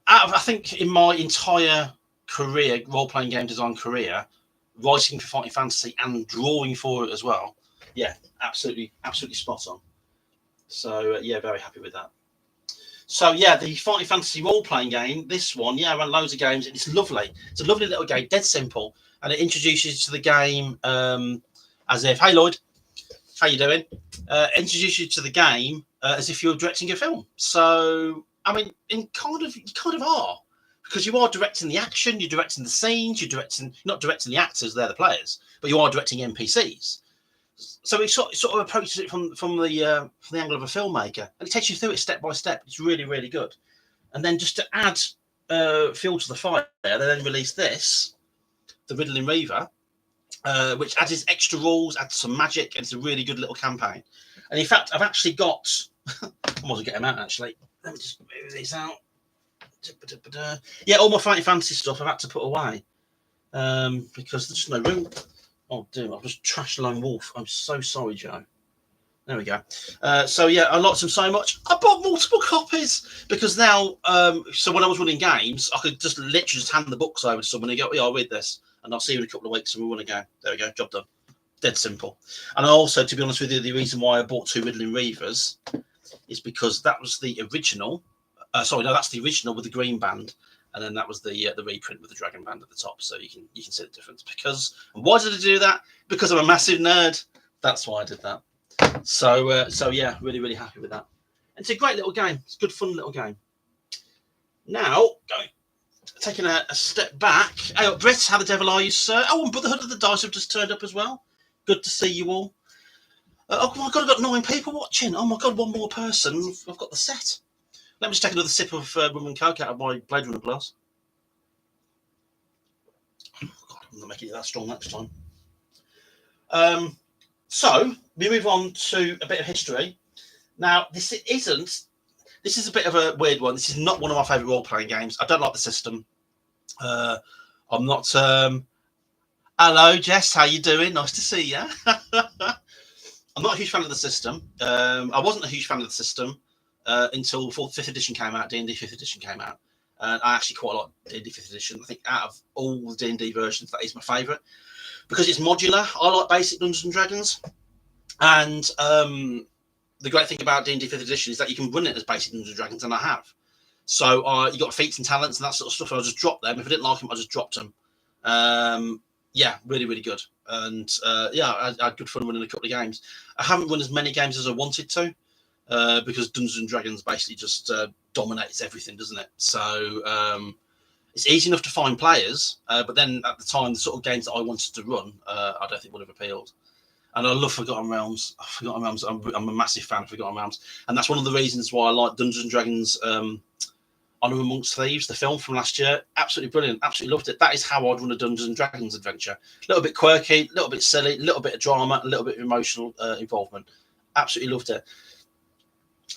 S1: I think in my entire career, role-playing game design career, writing for Fighting Fantasy and drawing for it as well, yeah, absolutely spot on. So yeah, very happy with that. So yeah, the Fighting Fantasy role-playing game, this one, yeah, I ran loads of games. It's lovely. It's a lovely little game, dead simple, and it introduces you to the game as if, hey Lloyd, how you doing? Introduce you to the game as if you're directing a film. So I mean, you kind of are, because you are directing the action, you're directing the scenes, you're not directing the actors, they're the players, but you are directing NPCs. So it sort of approaches it from the angle of a filmmaker, and it takes you through it step by step. It's really, really good. And then just to add fuel to the fire, they then released this, the Riddling Reaver, which adds extra rules, adds some magic, and it's a really good little campaign. And in fact, I've actually got. I might as well get them out actually. Let me just move these out. Yeah, all my Fighting Fantasy stuff I've had to put away because there's just no room. Oh, dear, I've just trashed Lone Wolf. I'm so sorry, Joe. There we go. So yeah, I liked them so much. I bought multiple copies because now, so when I was running games, I could just literally just hand the books over to someone and go, "Yeah, I'll read this, and I'll see you in a couple of weeks, and we run a game." There we go, job done. Dead simple. And also, to be honest with you, the reason why I bought 2 Riddling Reavers is because that was the original. Sorry, no, that's the original with the green band, and then that was the reprint with the dragon band at the top. So you can see the difference. Because, and why did I do that? Because I'm a massive nerd. That's why I did that. So yeah, really happy with that. And it's a great little game. It's a good, fun little game. Now, taking a step back. Hey, Britt, how the devil are you, sir? Oh, and Brotherhood of the Dice have just turned up as well. Good to see you all. Oh my God, I've got 9 people watching. Oh my God, one more person. I've got the set. Let me just take another sip of rum and coke out of my Blade Runner glass. Oh God, I'm not making it that strong next time. So we move on to a bit of history. Now, this is a bit of a weird one. This is not one of my favourite role-playing games. I don't like the system. I'm not. Hello, Jess. How you doing? Nice to see you. I'm not a huge fan of the system. I wasn't a huge fan of the system until 5th edition came out. D&D 5th edition came out. And I actually quite like D&D 5th edition. I think out of all the D&D versions, that is my favourite because it's modular. I like basic Dungeons and Dragons, and the great thing about D&D 5th edition is that you can run it as basic Dungeons and Dragons, and I have. So you got feats and talents and that sort of stuff. And I just dropped them. If I didn't like them, I just dropped them. Yeah, really good. And yeah, I had good fun running a couple of games. I haven't run as many games as I wanted to because Dungeons and Dragons basically just dominates everything, doesn't it? So it's easy enough to find players, but then at the time, the sort of games that I wanted to run, I don't think would have appealed. And I love Forgotten Realms. Forgotten Realms. I'm a massive fan of Forgotten Realms, and that's one of the reasons why I like Dungeons and Dragons. Honor Amongst Thieves, the film from last year, absolutely brilliant. Absolutely loved it. That is how I'd run a Dungeons and Dragons adventure. A little bit quirky, a little bit silly, a little bit of drama, a little bit of emotional involvement. Absolutely loved it.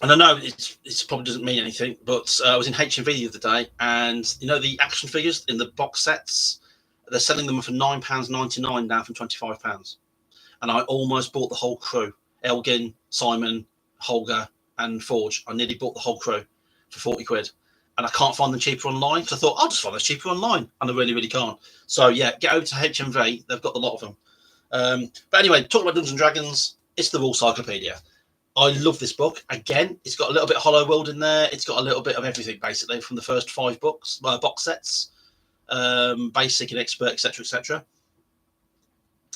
S1: And I know it probably doesn't mean anything, but I was in HMV the other day, and you know the action figures in the box sets, they're selling them for £9.99 now from £25. And I almost bought the whole crew: Elgin, Simon, Holger, and Forge. I nearly bought the whole crew for 40 quid. And I can't find them cheaper online. So I thought, I'll just find those cheaper online. And I really can't. So yeah, get over to HMV. They've got a lot of them. But anyway, talking about Dungeons and Dragons, it's the Rule Cyclopedia. I love this book. Again, it's got a little bit of Hollow World in there. It's got a little bit of everything, basically, from the first 5 books, box sets, basic and expert, etc.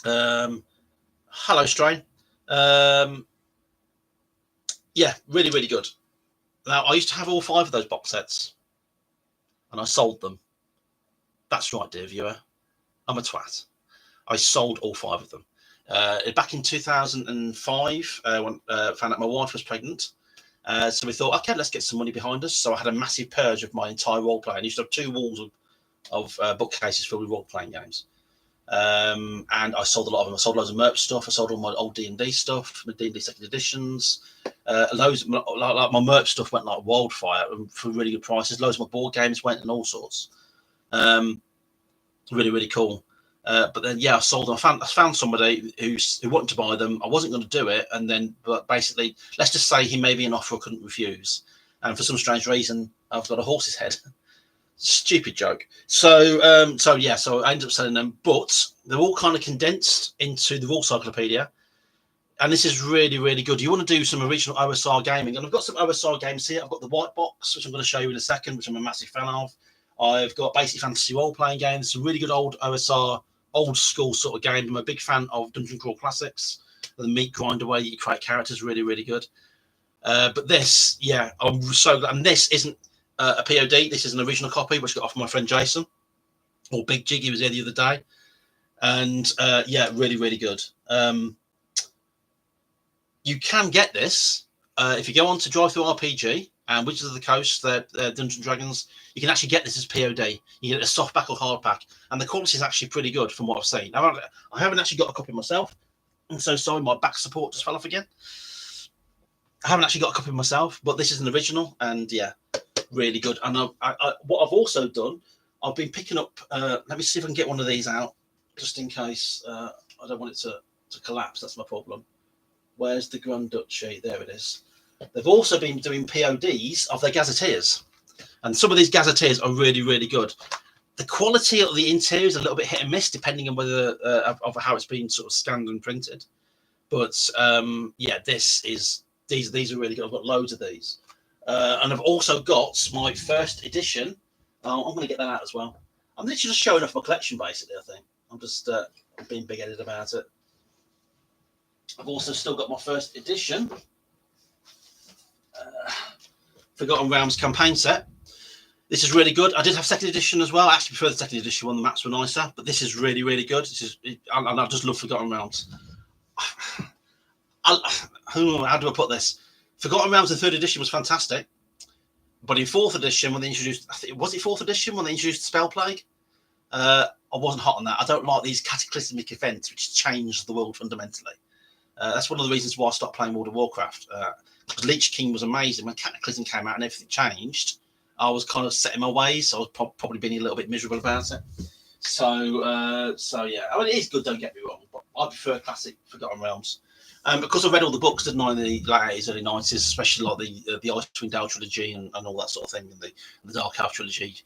S1: Hello, Strain. Yeah, really good. Now, I used to have all 5 of those box sets, and I sold them. That's right, dear viewer. I'm a twat. I sold all 5 of them. Back in 2005, when found out my wife was pregnant. So we thought, okay, let's get some money behind us. So I had a massive purge of my entire role-playing. I used to have 2 walls of bookcases filled with role-playing games. And I sold a lot of them. I sold loads of merch stuff. I sold all my old D&D stuff, my D&D second editions. Loads, like my merch stuff went like wildfire for really good prices. Loads of my board games went and all sorts. Really cool. But then yeah, I sold them. I found somebody who wanted to buy them. I wasn't going to do it, and then but basically, let's just say he made me an offer I couldn't refuse. And for some strange reason, I've got a horse's head. Stupid joke. So I ended up selling them, but they're all kind of condensed into the Rule Cyclopedia, and this is really good. You want to do some original OSR gaming, and I've got some OSR games here. I've got the white box, which I'm going to show you in a second, which I'm a massive fan of. I've got basic fantasy role-playing games, some really good old OSR, old school sort of game. I'm a big fan of Dungeon Crawl Classics, the meat grinder way you create characters, really good. But this, yeah, I'm so glad. And this isn't a POD. This is an original copy, which I got off my friend Jason, or Big Jig. He was here the other day, and yeah, really good. You can get this if you go on to Drive Through RPG. and Wizards of the Coast, they're Dungeons and Dragons. You can actually get this as POD. You get a softback or hardback, and the quality is actually pretty good from what I've seen. I haven't actually got a copy myself. I'm so sorry, my back support just fell off again. I haven't actually got a copy myself, but this is an original, and yeah, really good. And what I've also done, I've been picking up. Let me see if I can get one of these out, just in case. I don't want it to collapse. That's my problem. Where's the Grand Duchy? There it is. They've also been doing PODs of their gazetteers, and some of these gazetteers are really, really good. The quality of the interior is a little bit hit and miss, depending on whether of how it's been sort of scanned and printed. But yeah, these are really good. I've got loads of these, and I've also got my first edition. I'm going to get that out as well. I'm literally just showing off my collection, basically. I think I'm just being big-headed about it. I've also still got my first edition. Forgotten Realms campaign set. This is really good. I did have second edition as well. I actually prefer the second edition one. The maps were nicer, but this is really, really good. I just love Forgotten Realms. How do I put this? Forgotten Realms in third edition was fantastic, but in fourth edition, when they introduced, was it fourth edition when they introduced the Spell Plague? I wasn't hot on that. I don't like these cataclysmic events which change the world fundamentally. That's one of the reasons why I stopped playing World of Warcraft. Because Lich King was amazing. When Cataclysm came out and everything changed, I was kind of set in my ways. So I was probably being a little bit miserable about it. So yeah, I mean, it is good. Don't get me wrong, but I prefer classic Forgotten Realms. Because I read all the books, didn't I, in the late 80s, early 90s, especially like the Icewind Dale trilogy and all that sort of thing, and the Dark Elf trilogy,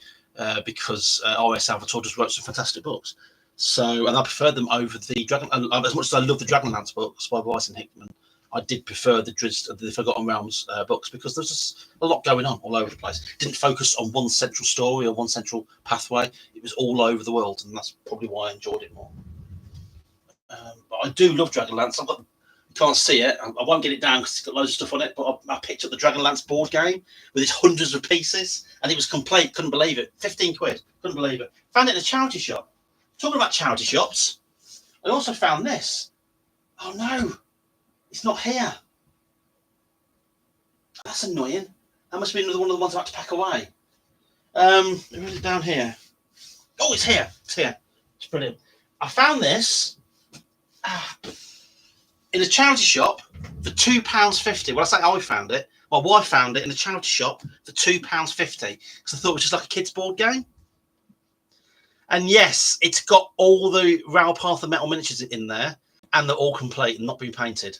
S1: because R.S. Salvatore just wrote some fantastic books. So, and I preferred them over the Dragon. As much as I love the Dragonlance books by Weiss and Hickman, I did prefer the Forgotten Realms books because there's just a lot going on all over the place. It didn't focus on one central story or one central pathway. It was all over the world, and that's probably why I enjoyed it more. But I do love Dragonlance. You can't see it. I won't get it down because it's got loads of stuff on it. But I picked up the Dragonlance board game with its hundreds of pieces, and it was complete. Couldn't believe it. 15 quid. Couldn't believe it. Found it in a charity shop. Talking about charity shops, I also found this. Oh no, it's not here. That's annoying. That must be another one of the ones I had to pack away. Is it down here? Oh, it's here. It's here. It's brilliant. I found this in a charity shop for £2.50. Well, I say I found it. My wife found it in a charity shop for £2.50 because I thought it was just like a kid's board game. And yes, it's got all the Ralpath and Metal miniatures in there, and they're all complete and not been painted.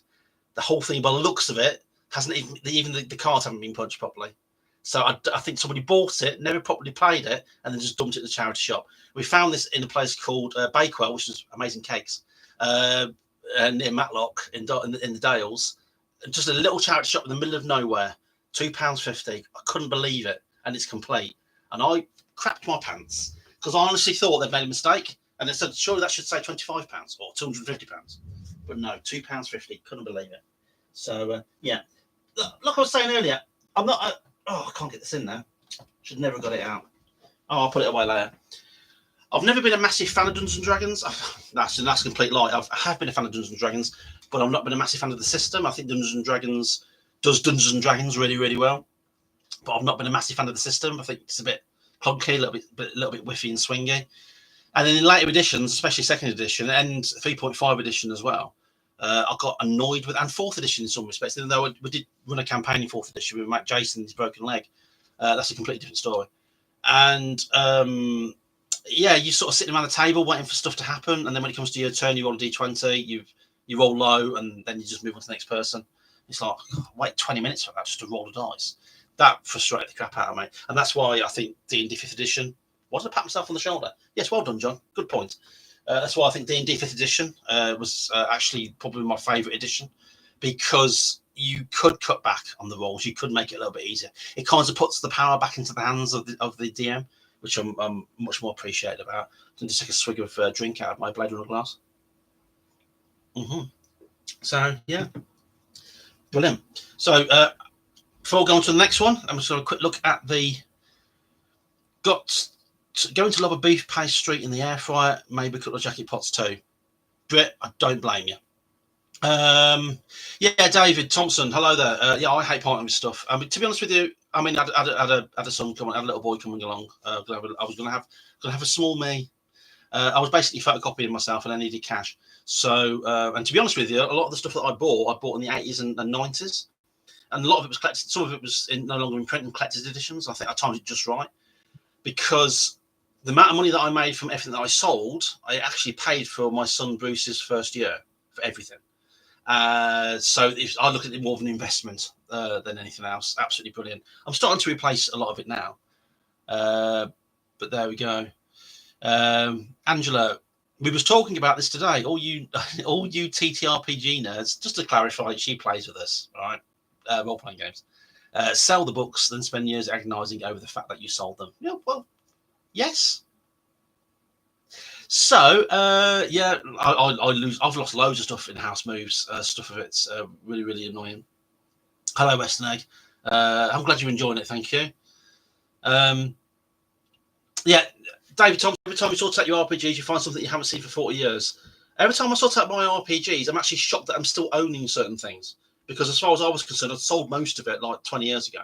S1: The whole thing, by the looks of it, hasn't even the cards haven't been punched properly. So I think somebody bought it, never properly played it, and then just dumped it in the charity shop. We found this in a place called Bakewell, which is amazing cakes, near Matlock in the Dales. Just a little charity shop in the middle of nowhere. £2.50. I couldn't believe it, and it's complete. And I crapped my pants. Because I honestly thought they'd made a mistake, and they said, surely that should say £25 or £250. But no, £2.50. Couldn't believe it. So, yeah. Like I was saying earlier, I'm not... I can't get this in there. Should never have got it out. Oh, I'll put it away later. I've never been a massive fan of Dungeons and Dragons. That's a complete lie. I have been a fan of Dungeons and Dragons, but I've not been a massive fan of the system. I think Dungeons and Dragons does Dungeons and Dragons really, really well. But I've not been a massive fan of the system. I think it's a bit clunky, a little bit whiffy and swingy. And then in later editions, especially second edition and 3.5 edition as well, I got annoyed with, and fourth edition in some respects, even though we did run a campaign in fourth edition with Matt Jason and his broken leg. That's a completely different story. And yeah, you're sort of sitting around the table waiting for stuff to happen. And then when it comes to your turn, you roll a d20, you roll low, and then you just move on to the next person. It's like, wait 20 minutes for that just to roll the dice. That frustrated the crap out of me. And that's why I think D&D 5th edition, why did I pat myself on the shoulder? Yes, well done, John. Good point. That's why I think D&D 5th edition was actually probably my favourite edition, because you could cut back on the rolls. You could make it a little bit easier. It kind of puts the power back into the hands of the DM, which I'm much more appreciative about. I'm going to take a swig of drink out of my Blade Runner glass. So, yeah. Brilliant. So, before we go on to the next one, I'm just going to quick look at going to love a beef pastry in the air fryer, maybe a couple of jacket pots too. Brit, I don't blame you. Yeah, David Thompson, hello there. Yeah, I hate parting with stuff. To be honest with you, I mean, I had a son coming, had a little boy coming along. I was gonna have a small me. I was basically photocopying myself, and I needed cash. So, and to be honest with you, a lot of the stuff that I bought in the 80s and 90s, and a lot of it was collected. Some of it was no longer in print and collected editions. I think I timed it just right, because the amount of money that I made from everything that I sold, I actually paid for my son Bruce's first year for everything. So I look at it more of an investment than anything else. Absolutely brilliant. I'm starting to replace a lot of it now, but there we go. Angela, we was talking about this today. All you TTRPG nerds. Just to clarify, she plays with us, right? Role-playing games. Sell the books, then spend years agonising over the fact that you sold them. Yeah, well, yes. So yeah, I've lost loads of stuff in house moves. Stuff of it's really, really annoying. Hello, Western Egg. I'm glad you're enjoying it. Thank you. Yeah, David Thompson, every time you sort out your RPGs, you find something you haven't seen for 40 years. Every time I sort out my RPGs, I'm actually shocked that I'm still owning certain things, because as far as I was concerned, I'd sold most of it like 20 years ago.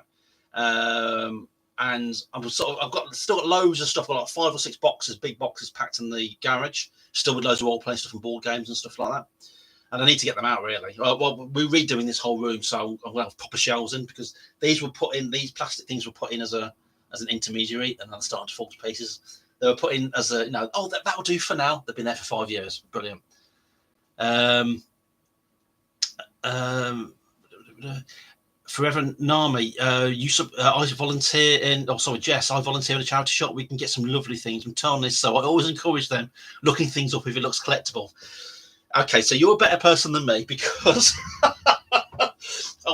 S1: And I've still got loads of stuff, like 5 or 6 boxes, big boxes packed in the garage, still with loads of role-playing stuff and board games and stuff like that. And I need to get them out, really. Well, we're redoing this whole room, so I'm going to have proper shelves in, because these plastic things were put in as an intermediary, and then starting to fall to pieces. They were put in as a, that'll do for now. They've been there for 5 years. Brilliant. Forever Nami, I volunteer in. Oh, sorry, Jess. I volunteer in a charity shop. We can get some lovely things from Tarnis, so I always encourage them looking things up if it looks collectible. Okay, so you're a better person than me, because I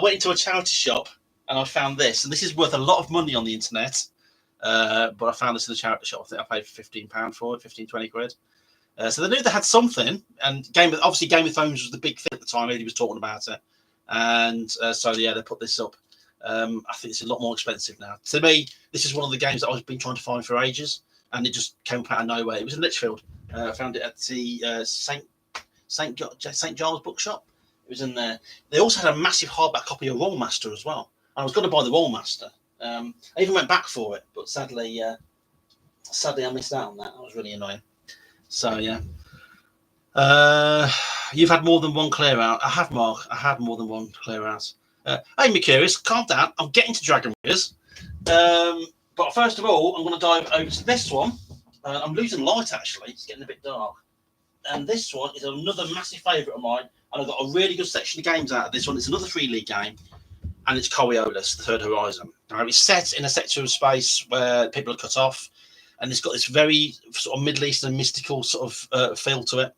S1: went into a charity shop and I found this, and this is worth a lot of money on the internet. But I found this in the charity shop. I think I paid £15 for it, 15, 20 quid. So they knew they had something, and Game of Thrones was the big thing at the time. He was talking about it. And so, yeah, they put this up. I think it's a lot more expensive now. To me, this is one of the games that I've been trying to find for ages, and it just came out of nowhere. It was in Lichfield. I found it at the St. Giles bookshop. It was in there. They also had a massive hardback copy of Rollmaster as well. I was going to buy the Rollmaster. I even went back for it, but sadly I missed out on that. That was really annoying. So, yeah. You've had more than one clear out. I have, Mark. I had more than one clear out. Hey, Mercurius, calm down. I'm getting to Dragon Warriors. But first of all, I'm going to dive over to this one. I'm losing light, actually. It's getting a bit dark. And this one is another massive favourite of mine. And I've got a really good section of games out of this one. It's another 3 league game. And it's Coriolis, the Third Horizon. Now, it's set in a sector of space where people are cut off. And it's got this very sort of Middle Eastern mystical sort of feel to it.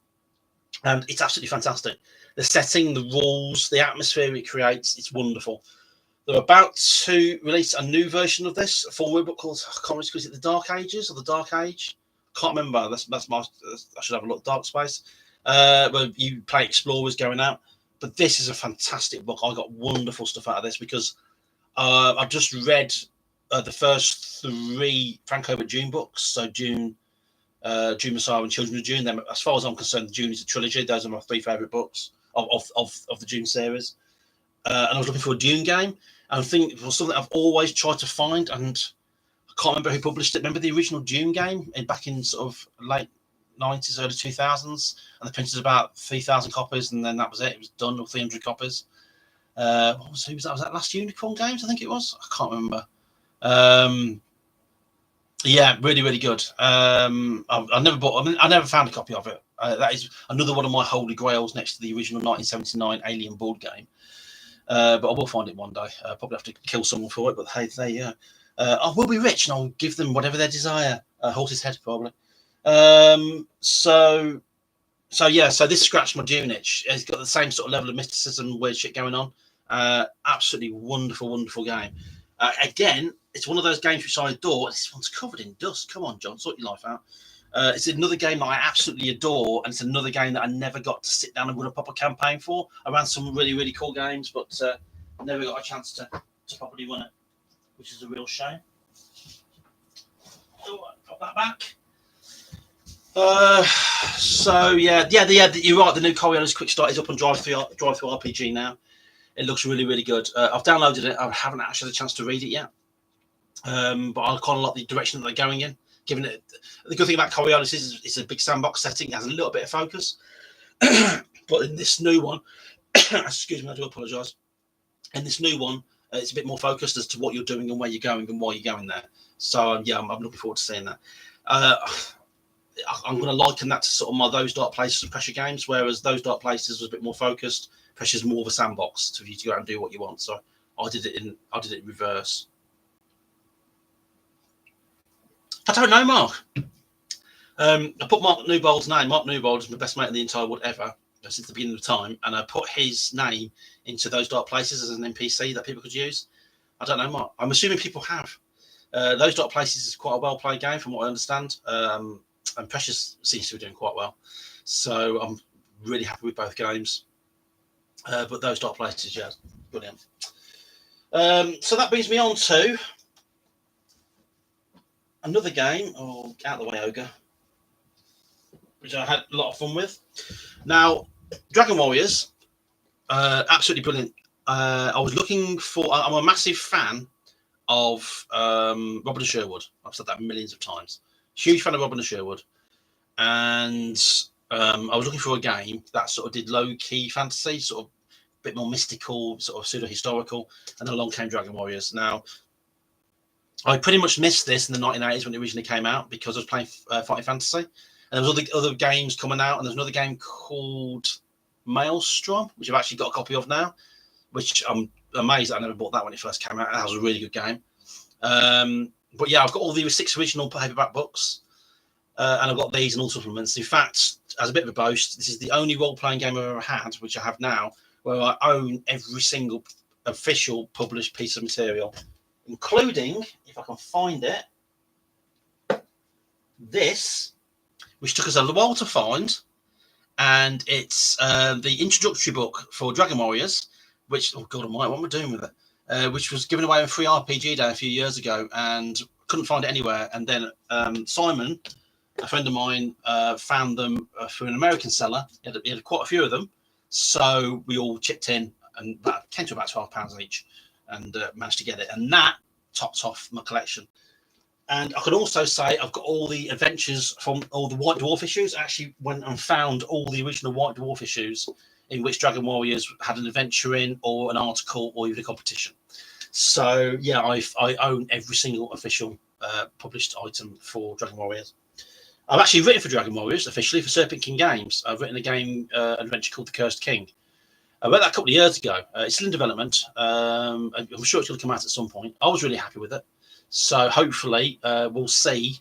S1: And it's absolutely fantastic. The setting, the rules, the atmosphere it creates, it's wonderful. They're about to release a new version of this, a full book called, I can't remember, is it the Dark Ages or the Dark Age? Can't remember. That's my. I should have a look. Dark Space, where you play explorers going out. But this is a fantastic book. I got wonderful stuff out of this, because I've just read the first 3 Frank Herbert Dune books. So Dune, Messiah, and Children of Dune. Then, as far as I'm concerned, Dune is a trilogy. Those are my 3 favourite books of the Dune series. And I was looking for a Dune game, and I think it was something I've always tried to find, and I can't remember who published it. Remember the original Dune game back in sort of late 90s, early 2000s, and they printed about 3,000 copies, and then that was it. It was done, or 300 copies. Who was that? Was that Last Unicorn Games? I think it was. I can't remember. Yeah, really, really good. I never bought. I mean, I never found a copy of it. That is another one of my holy grails next to the original 1979 Alien board game. But I will find it one day. I'll probably have to kill someone for it. But hey, there you go. I will be rich, and I'll give them whatever they desire. Horse's head, probably. So yeah. So this scratched my Dune itch. It's got the same sort of level of mysticism, weird shit going on. Absolutely wonderful, wonderful game. Again, it's one of those games which I adore. This one's covered in dust. Come on, John, sort your life out. It's another game that I absolutely adore, and it's another game that I never got to sit down and run a proper campaign for. I ran some really, really cool games, but never got a chance to properly run it, which is a real shame. Oh, pop that back. So yeah, you're right. The new Coriolis Quick Start is up on Drive Through RPG now. It looks really, really good. I've downloaded it. I haven't actually had a chance to read it yet. but I kind of like the direction that they're going in. Given it, the good thing about Coriolis is it's a big sandbox setting. It has a little bit of focus, but in this new one, excuse me, I do apologise. In this new one, it's a bit more focused as to what you're doing and where you're going and why you're going there. So yeah, I'm looking forward to seeing that. I'm going to liken that to sort of Those Dark Places and Pressure games, whereas Those Dark Places was a bit more focused. Pressure's more of a sandbox for you to go out and do what you want. So I did it in reverse. I don't know, Mark. I put Mark Newbold's name. Mark Newbold is my best mate in the entire world ever since the beginning of time, and I put his name into Those Dark Places as an NPC that people could use. I don't know, Mark. I'm assuming people have. Those Dark Places is quite a well-played game, from what I understand, and Precious seems to be doing quite well. So I'm really happy with both games. But Those Dark Places, yeah, brilliant. So that brings me on to another game. Oh, out of the way, Ogre. Which I had a lot of fun with. Now, Dragon Warriors, absolutely brilliant. I was looking for. I'm a massive fan of Robin and Sherwood. I've said that millions of times. Huge fan of Robin and Sherwood, and I was looking for a game that sort of did low-key fantasy, sort of a bit more mystical, sort of pseudo-historical, and then along came Dragon Warriors. Now, I pretty much missed this in the 1980s when it originally came out because I was playing Fighting Fantasy. And there was other games coming out, and there's another game called Maelstrom, which I've actually got a copy of now, which I'm amazed that I never bought that when it first came out. That was a really good game. But yeah, I've got all the 6 original paperback books, and I've got these and all supplements. In fact, as a bit of a boast, this is the only role-playing game I've ever had, which I have now, where I own every single official published piece of material, including, if I can find it, this, which took us a while to find, and it's the introductory book for Dragon Warriors, which, oh God almighty, what am I doing with it? Which was given away on free RPG Day a few years ago, and couldn't find it anywhere. And then Simon, a friend of mine, found them through an American seller. He had quite a few of them, so we all chipped in, and came to about £12 each, and managed to get it. And that topped off my collection. And I could also say I've got all the adventures from all the White Dwarf issues. I actually went and found all the original White Dwarf issues in which Dragon Warriors had an adventure in, or an article, or even a competition. So yeah, I own every single official published item for Dragon Warriors. I've actually written for Dragon Warriors officially for Serpent King Games. I've written a game, adventure called The Cursed King. I read that a couple of years ago. It's still in development. I'm sure it's going to come out at some point. I was really happy with it. So hopefully we'll see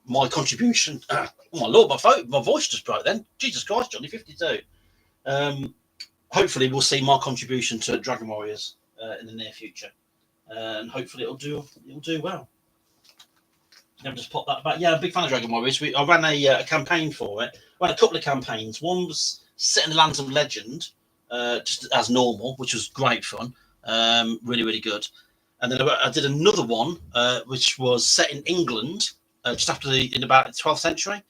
S1: my contribution. Oh my Lord, my voice just broke then. Jesus Christ, Johnny, 52. Hopefully we'll see my contribution to Dragon Warriors in the near future. And hopefully it'll do well. I've just popped that back. Yeah, I'm a big fan of Dragon Warriors. I ran a campaign for it. I ran a couple of campaigns. One was set in the Lands of Legend, just as normal, which was great fun. Really, really good. And then I did another one, which was set in England, just after in about the 12th century.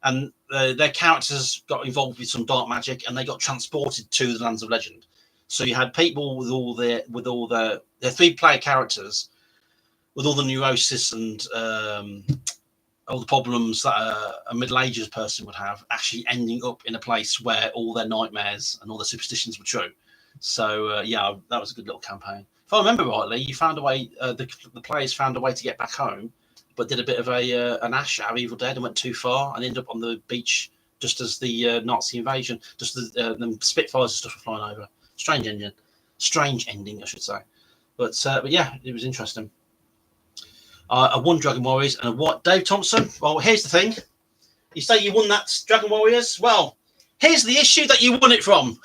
S1: And their characters got involved with some dark magic, and they got transported to the Lands of Legend. So you had people with all their 3-player characters, with all the neurosis and all the problems that a Middle Ages person would have, actually ending up in a place where all their nightmares and all their superstitions were true. So yeah, that was a good little campaign. If I remember rightly, you found a way. The players found a way to get back home, but did a bit of an Ash out of Evil Dead and went too far, and ended up on the beach just as the Nazi invasion, just as the Spitfires and stuff were flying over. Strange ending, I should say. But yeah, it was interesting. I won Dragon Warriors, and what, Dave Thompson? Well, here's the thing. You say you won that Dragon Warriors. Well, here's the issue that you won it from.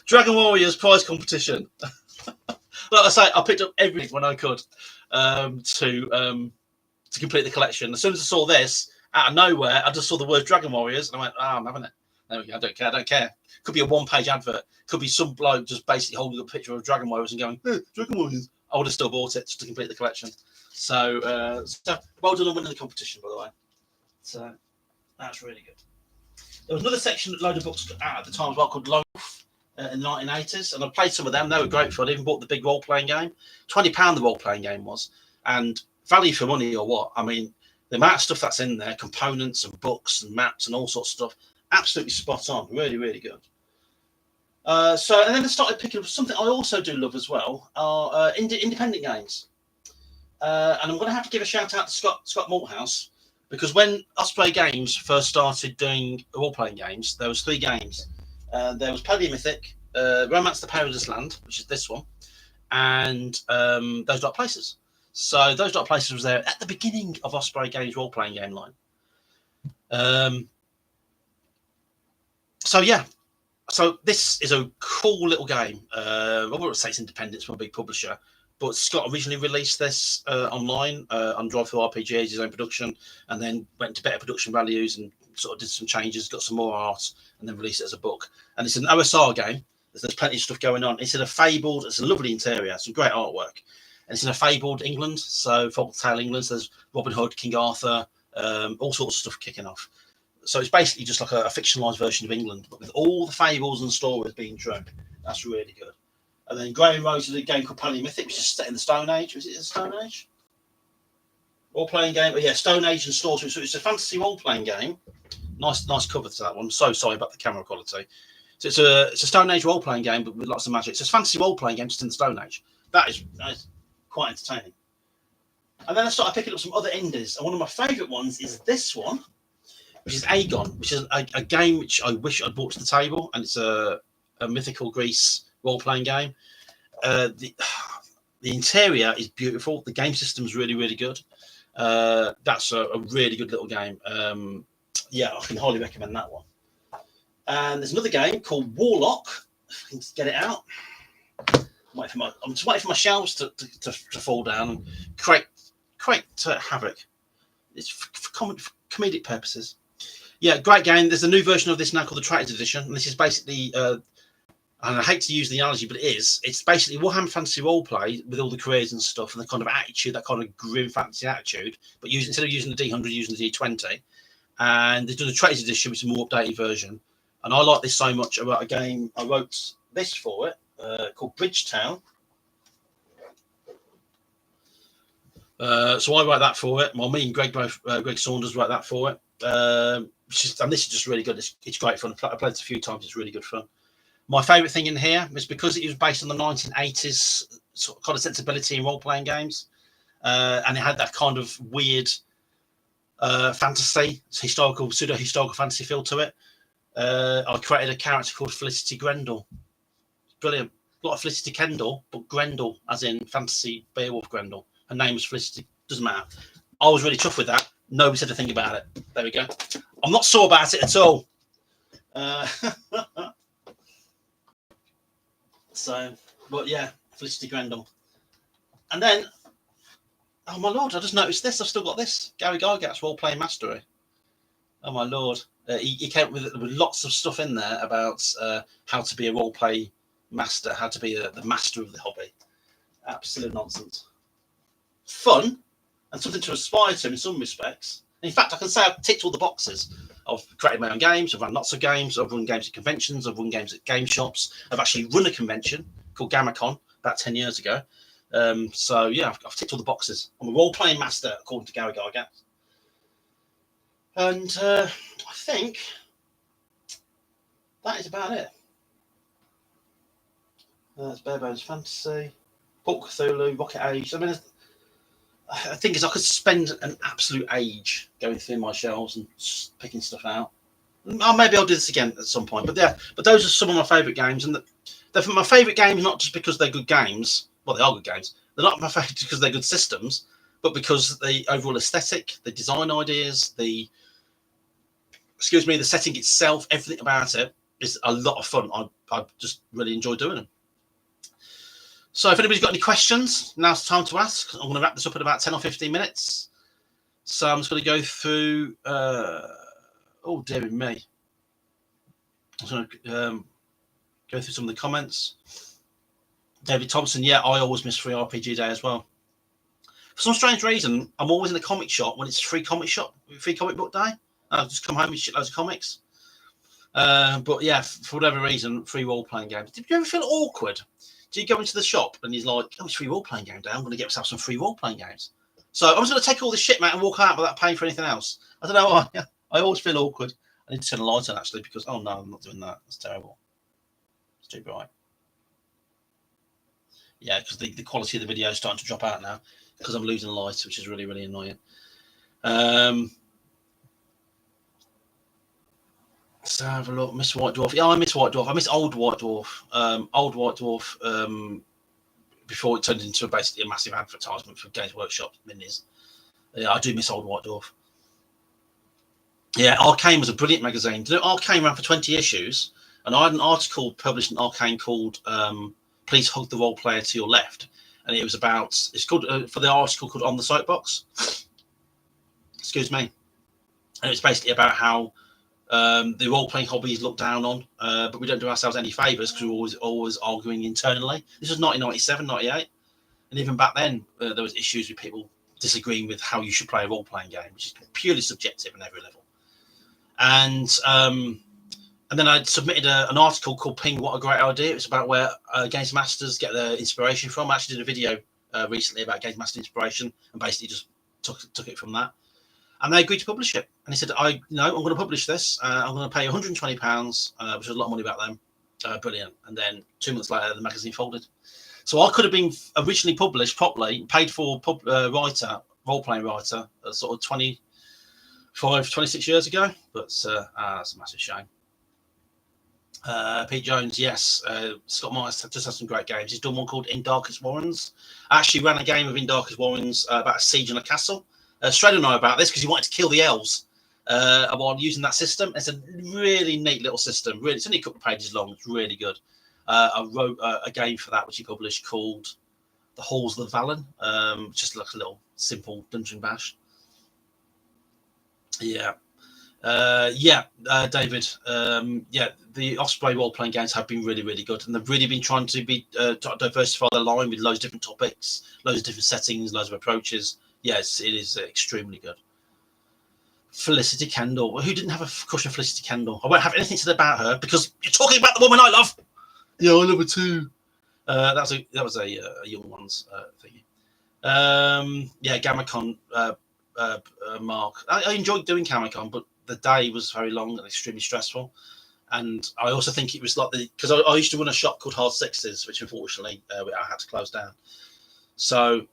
S1: Dragon Warriors prize competition. Like I say, I picked up everything when I could to complete the collection. As soon as I saw this, out of nowhere, I just saw the word Dragon Warriors, and I went, I'm having it. There we go. I don't care. Could be a 1-page advert. Could be some bloke just basically holding a picture of Dragon Warriors and going, hey, Dragon Warriors. I would have still bought it just to complete the collection. So well done on winning the competition, by the way. So that's really good. There was another section that load of books out at the time as well called Loaf, in the 1980s, and I played some of them. They were great fun. I even bought the big role-playing game. £20 the role-playing game was, and value for money or what? I mean, the amount of stuff that's in there, components and books and maps and all sorts of stuff, absolutely spot on. Really, really good. And then I started picking up something I also do love as well, are independent games. And I'm going to have to give a shout out to Scott Malthouse, because when Osprey Games first started doing role-playing games, there was 3 games. There was Paleomythic, Romance the Perilous Land, which is this one, and Those Dark Places. So Those Dark Places was there at the beginning of Osprey Games role-playing game line. So yeah, so this is a cool little game. I wouldn't say it's independent, it's from a big publisher, but Scott originally released this online on Drive-Thru-RPGs, his own production, and then went to better production values and sort of did some changes, got some more art, and then released it as a book. And it's an OSR game. There's plenty of stuff going on. It's in a fabled, it's a lovely interior, some great artwork. And it's in a fabled England, so folk tale England. So there's Robin Hood, King Arthur, all sorts of stuff kicking off. So it's basically just like a fictionalized version of England, but with all the fables and stories being true. That's really good. And then Graham Rose did a game called Paleomythic, which is set in the Stone Age. Was it the Stone Age? Role-playing game? Yeah, Stone Age and Story. So it's a fantasy role-playing game. Nice cover to that one. So sorry about the camera quality. So it's a Stone Age role-playing game, but with lots of magic. It's a fantasy role-playing game just in the Stone Age. That is quite entertaining. And then I started picking up some other indies. And one of my favourite ones is this one, which is Aegon, which is a game which I wish I'd brought to the table. And it's a mythical Greece role-playing game. The interior is beautiful. The game system's really, really good. That's a really good little game. Yeah, I can highly recommend that one. And there's another game called Warlock. If I can just get it out. I'm just waiting for my shelves to fall down and create havoc. It's for comedic purposes. Yeah, great game. There's a new version of this now called the Traded Edition, and this is basically, and I hate to use the analogy, but it's basically Warhammer Fantasy Roleplay with all the careers and stuff and the kind of attitude, that kind of grim fantasy attitude, but instead of using the D100, using the D20. And they've done a Traded Edition, which is a more updated version. And I like this so much. I wrote a game, I wrote this for it, called Bridgetown. So I wrote that for it. Well, me and Greg Saunders wrote that for it. And this is just really good. It's great fun. I played it a few times. It's really good fun. My favourite thing in here is because it was based on the 1980s sort of kind of sensibility in role-playing games, and it had that kind of weird fantasy, pseudo-historical fantasy feel to it. I created a character called Felicity Grendel. Brilliant. A lot of Felicity Kendall, but Grendel, as in fantasy Beowulf Grendel. Her name was Felicity. Doesn't matter. I was really tough with that. Nobody said a thing about it. There we go. I'm not sore about it at all. But yeah, Felicity Grendel. And then, oh my lord, I just noticed this. I've still got this. Gary Gygax's role-playing mastery. Oh my lord. He came with lots of stuff in there about how to be a role-play master, how to be the master of the hobby. Absolute nonsense. Fun, and something to aspire to in some respects. In fact, I can say I've ticked all the boxes. I've created my own games, I've run lots of games, I've run games at conventions, I've run games at game shops. I've actually run a convention called GammaCon about 10 years ago. So yeah, I've ticked all the boxes. I'm a role-playing master, according to Gary Gygax. And I think that is about it. That's Bare Bones Fantasy, Port Cthulhu, Rocket Age. I mean, the thing is, I could spend an absolute age going through my shelves and picking stuff out. Maybe I'll do this again at some point. But yeah, but those are some of my favourite games, and they're my favourite games not just because they're good games. Well, they are good games. They're not my favourite because they're good systems, but because the overall aesthetic, the design ideas, the setting itself, everything about it is a lot of fun. I just really enjoy doing them. So if anybody's got any questions, now's the time to ask. I'm going to wrap this up in about 10 or 15 minutes. So I'm just going to go through, oh, dear me. I'm going to go through some of the comments. David Thompson, yeah, I always miss free RPG day as well. For some strange reason, I'm always in the comic shop when it's free comic book day. I'll just come home and shitloads of comics. But yeah, for whatever reason, free role-playing games. Did you ever feel awkward? Do you go into the shop and he's like, "Oh, it's free role-playing game day. I'm going to get myself some free role-playing games." So I'm just going to take all this shit, mate, and walk out without paying for anything else. I don't know why. I always feel awkward. I need to turn the light on actually because oh no, I'm not doing that. That's terrible. It's too bright. Yeah, because the quality of the video is starting to drop out now because I'm losing light, which is really, really annoying. Let's have a look. Miss White Dwarf. Yeah, I miss White Dwarf. I miss Old White Dwarf. Old White Dwarf. Before it turned into basically a massive advertisement for Games Workshop minis. Yeah, I do miss Old White Dwarf. Yeah, Arcane was a brilliant magazine. You know, Arcane ran for 20 issues, and I had an article published in Arcane called "Please Hug the Role Player to Your Left," and it was about. It's called for the article called "On the Soapbox." Excuse me, and it's basically about how the role-playing hobby is looked down on, but we don't do ourselves any favours because we're always arguing internally. This was 1997, 98, and even back then there was issues with people disagreeing with how you should play a role-playing game, which is purely subjective on every level. And then I submitted an article called "Ping, What a Great Idea." It's about where games masters get their inspiration from. I actually did a video recently about games master inspiration and basically just took it from that. And they agreed to publish it. And he said, I'm going to publish this. I'm going to pay £120, which was a lot of money back then. Brilliant. And then 2 months later, the magazine folded. So I could have been originally published properly, paid for role-playing writer, sort of 26 years ago. But that's a massive shame. Pete Jones, yes. Scott Myers just has some great games. He's done one called In Darkest Warrens. I actually ran a game of In Darkest Warrens about a siege on a castle. Strader know about this because he wanted to kill the elves while using that system. It's a really neat little system. Really, it's only a couple of pages long. It's really good. I wrote a game for that, which he published called The Halls of the Valen. Just like a little simple dungeon bash. Yeah. David. The Osprey role-playing games have been really, really good, and they've really been trying to diversify their line with loads of different topics, loads of different settings, loads of approaches. Yes, it is extremely good. Felicity Kendall. Who didn't have a crush on Felicity Kendall? I won't have anything to say about her because you're talking about the woman I love. Yeah, I love her too. That was a young one's thingy. GammaCon. Mark. I enjoyed doing GammaCon, but the day was very long and extremely stressful. And I also think it was like because I used to run a shop called Hard Sixes, which unfortunately I had to close down. So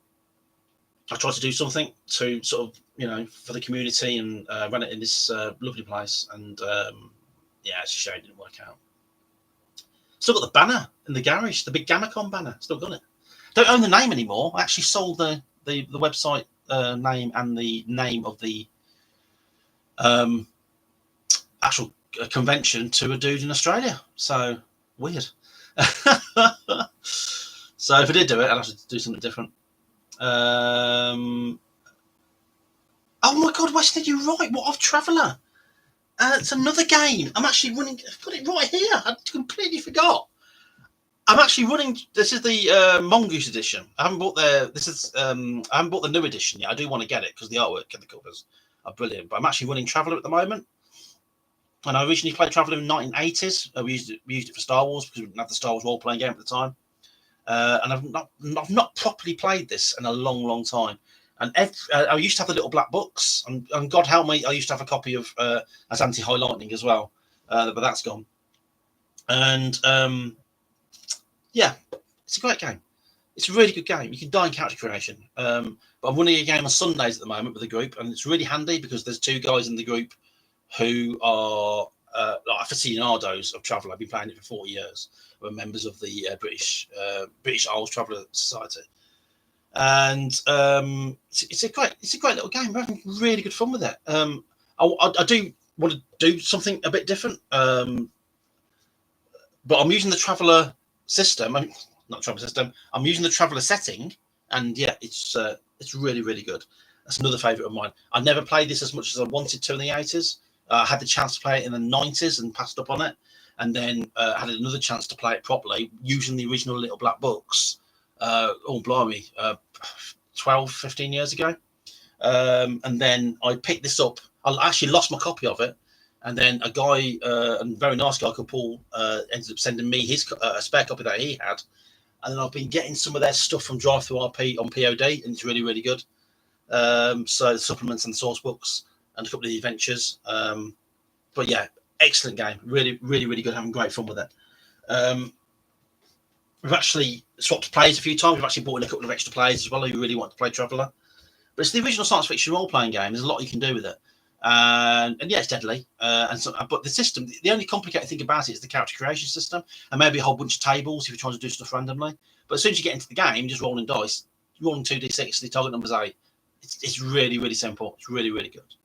S1: I tried to do something to sort of, for the community and run it in this lovely place. And it's a shame it didn't work out. Still got the banner in the garage, the big GammaCon banner. Still got it. Don't own the name anymore. I actually sold the website name and the name of the actual convention to a dude in Australia. So weird. So if I did do it, I'd have to do something different. Oh my God, Wesley, you're right. What of Traveller? It's another game. I'm actually running. I've got it right here. I completely forgot. I'm actually running. This is the Mongoose edition. I haven't bought I haven't bought the new edition yet. I do want to get it because the artwork and the covers are brilliant. But I'm actually running Traveller at the moment. And I originally played Traveller in the 1980s. We used it for Star Wars because we didn't have the Star Wars role-playing game at the time. And I've not properly played this in a long, long time. And I used to have the little black books, and God help me, I used to have a copy of as Anti-High Lightning as well, but that's gone. And it's a great game. It's a really good game. You can die in character creation. But I'm running a game on Sundays at the moment with a group, and it's really handy because there's two guys in the group who are like aficionados of Traveller. I've been playing it for 40 years. We're members of the British Isles Traveller Society. And it's a great little game. We're having really good fun with it. I do want to do something a bit different, but I'm using the Traveller system. Not Traveller system. I'm using the Traveller setting, and it's really, really good. That's another favourite of mine. I never played this as much as I wanted to in the 80s. I had the chance to play it in the 90s and passed up on it, and then had another chance to play it properly using the original little black books. Blimey, 12, 15 years ago. And then I picked this up. I actually lost my copy of it And then a guy, a very nice guy called Paul, ended up sending me his a spare copy that he had. And then I've been getting some of their stuff from Drive-Thru-RP on POD, and it's really, really good. So the supplements and the source books and a couple of the adventures. But yeah, excellent game. Really, really, really good. Having great fun with it. We've actually swapped players a few times. We've actually brought in a couple of extra players as well who really want to play Traveller. But it's the original science fiction role-playing game. There's a lot you can do with it. And yeah, it's deadly. But the system, the only complicated thing about it is the character creation system, and maybe a whole bunch of tables if you're trying to do stuff randomly. But as soon as you get into the game, just rolling dice, rolling 2d6, the target number's 8. It's really, really simple. It's really, really good.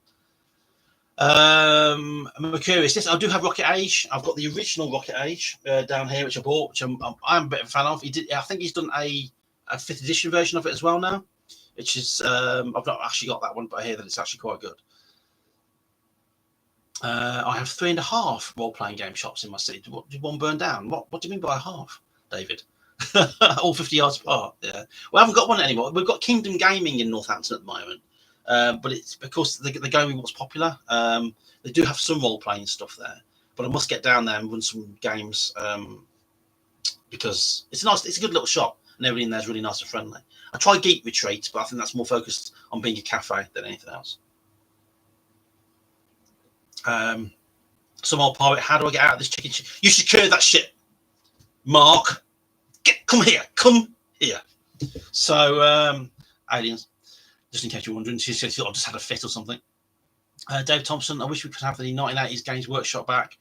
S1: I'm curious. Yes, I do have Rocket Age. I've got the original Rocket Age down here, which I bought, which I'm a bit of a fan of. I think he's done a 5th edition version of it as well now, which is I've not actually got that one, but I hear that it's actually quite good. I have 3.5 role-playing game shops in my city. Did one burn down? What do you mean by a half, David? All 50 yards apart. Yeah, we haven't got one anymore. We've got Kingdom Gaming in Northampton at the moment. But it's because they're going with what's popular. They do have some role-playing stuff there, but I must get down there and run some games because it's a good little shop, and everybody in there is really nice and friendly. I tried Geek Retreat, but I think that's more focused on being a cafe than anything else. Some old pirate. How do I get out of this chicken shit? You secure that shit, Mark. Come here. So, aliens. Just in case you're wondering, she said I just had a fit or something. Dave Thompson, I wish we could have the 1980s Games Workshop back.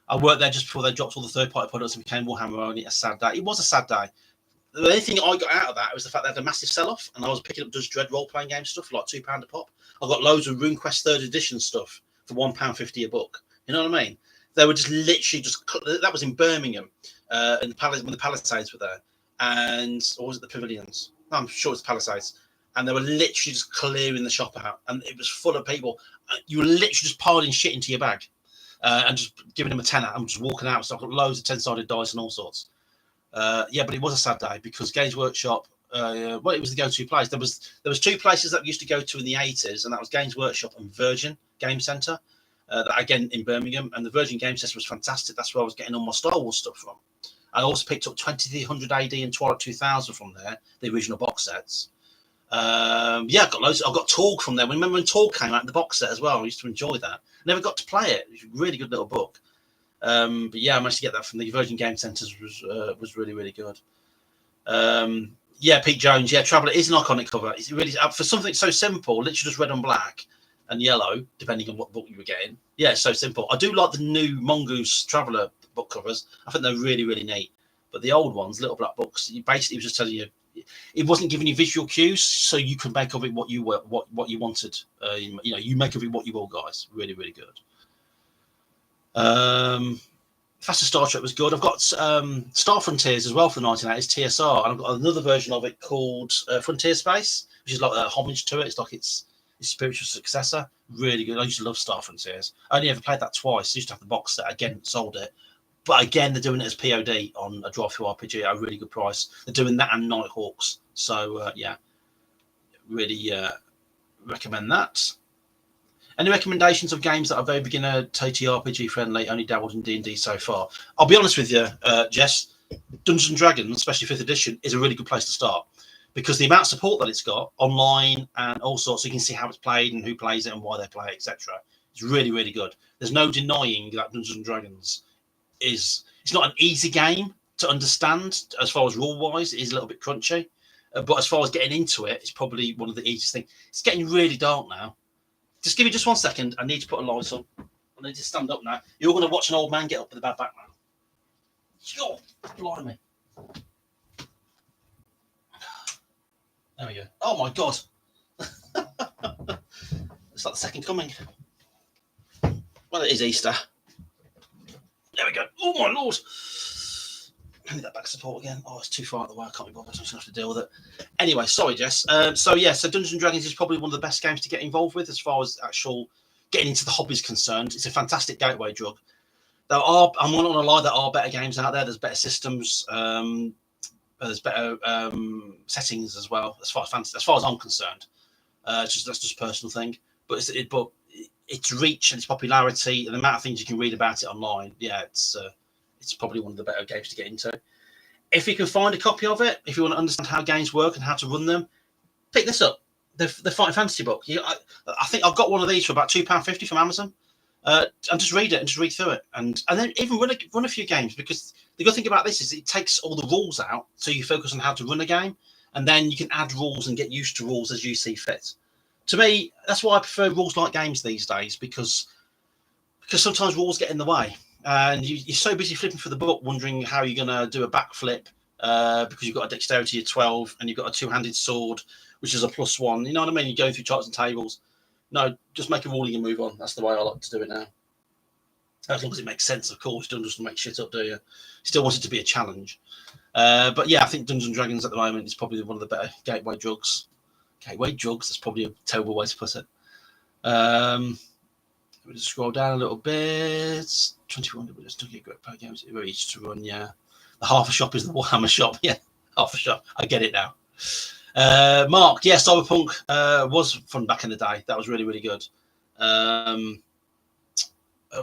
S1: I worked there just before they dropped all the third-party products and became Warhammer only. A sad day. It was a sad day. The only thing I got out of that was the fact they had a massive sell-off, and I was picking up Does Dread role-playing game stuff for like £2 a pop. I got loads of RuneQuest 3rd edition stuff for £1.50 a book. You know what I mean? They were just literally that was in Birmingham, when the Palisades were there, or was it the Pavilions? No, I'm sure it's the Palisades. And they were literally just clearing the shop out, and it was full of people. You were literally just piling shit into your bag and just giving them a tenner and just walking out. So I've got loads of 10-sided dice and all sorts. But it was a sad day because Games Workshop, it was the go-to place. There was 2 places that we used to go to in the 80s, and that was Games Workshop and Virgin Game Centre, again in Birmingham. And the Virgin Game Centre was fantastic. That's where I was getting all my Star Wars stuff from. I also picked up 2300 AD and Twilight 2000 from there, the original box sets. I got loads. I got Torg from there. Remember when Torg came out in the box set as well? I used to enjoy that. Never got to play it. It was a really good little book. But yeah, I managed to get that from the Virgin Game Centres. Was really, really good. Pete Jones. Yeah, Traveller is an iconic cover. It's really for something so simple, literally just red and black and yellow, depending on what book you were getting. Yeah, it's so simple. I do like the new Mongoose Traveller book covers. I think they're really, really neat. But the old ones, little black books, basically was just telling you. It wasn't giving you visual cues, so you could make of it what you wanted. You make of it what you will, guys. Really, really good. Faster Star Trek was good. I've got Star Frontiers as well for the 1980s TSR, and I've got another version of it called Frontier Space, which is like a homage to it. It's like its spiritual successor. Really good. I used to love Star Frontiers. I only ever played that twice. I used to have the box set. Again, sold it. But again, they're doing it as POD on a Drive-Thru-RPG at a really good price. They're doing that and Nighthawks. So, really recommend that. Any recommendations of games that are very beginner, TTRPG friendly, only dabbled in D&D so far? I'll be honest with you, Jess. Dungeons & Dragons, especially 5th edition, is a really good place to start because the amount of support that it's got online and all sorts, so you can see how it's played and who plays it and why they play it, etc. It's really, really good. There's no denying that Dungeons & Dragons it's not an easy game to understand as far as rule wise. It is a little bit crunchy, but as far as getting into it, it's probably one of the easiest things. It's getting really dark now. Just give me just 1 second. I need to put a light on. I need to stand up now. You're going to watch an old man get up with a bad back now. Oh, blimey. There we go. Oh my god. It's like the second coming. Well, it is Easter. There we go. Oh my lord. I need that back support again. Oh, it's too far out of the way. I can't be bothered. I'm just going to have to deal with it. Anyway, sorry, Jess. So Dungeons & Dragons is probably one of the best games to get involved with as far as actual getting into the hobby is concerned. It's a fantastic gateway drug. I'm not going to lie, there are better games out there. There's better systems. There's better settings as well, as far as I'm concerned. That's just a personal thing. But its reach and its popularity and the amount of things you can read about it online, yeah, it's probably one of the better games to get into. If you can find a copy of it, if you want to understand how games work and how to run them, pick this up. The Fighting Fantasy book. I think I've got one of these for about £2.50 from Amazon. And just read it and just read through it, and then even run a few games, because the good thing about this is it takes all the rules out, so you focus on how to run a game, and then you can add rules and get used to rules as you see fit. To me, that's why I prefer rules like games these days, because sometimes rules get in the way, and you're so busy flipping through the book wondering how you're going to do a backflip because you've got a dexterity of 12 and you've got a two-handed sword, which is a +1. You know what I mean? You're going through charts and tables. No, just make a ruling and move on. That's the way I like to do it now. As long as it makes sense, of course. You don't just make shit up, do you? Still want it to be a challenge. But yeah, I think Dungeons and Dragons at the moment is probably one of the better gateway drugs. Gateway drugs, that's probably a terrible way to put it. Let me just scroll down a little bit. 21, we're just looking at great power games. Very easy to run, yeah. The Half a Shop is the Warhammer shop. Yeah, Half a Shop. I get it now. Mark, yeah, Cyberpunk was fun back in the day. That was really, really good. I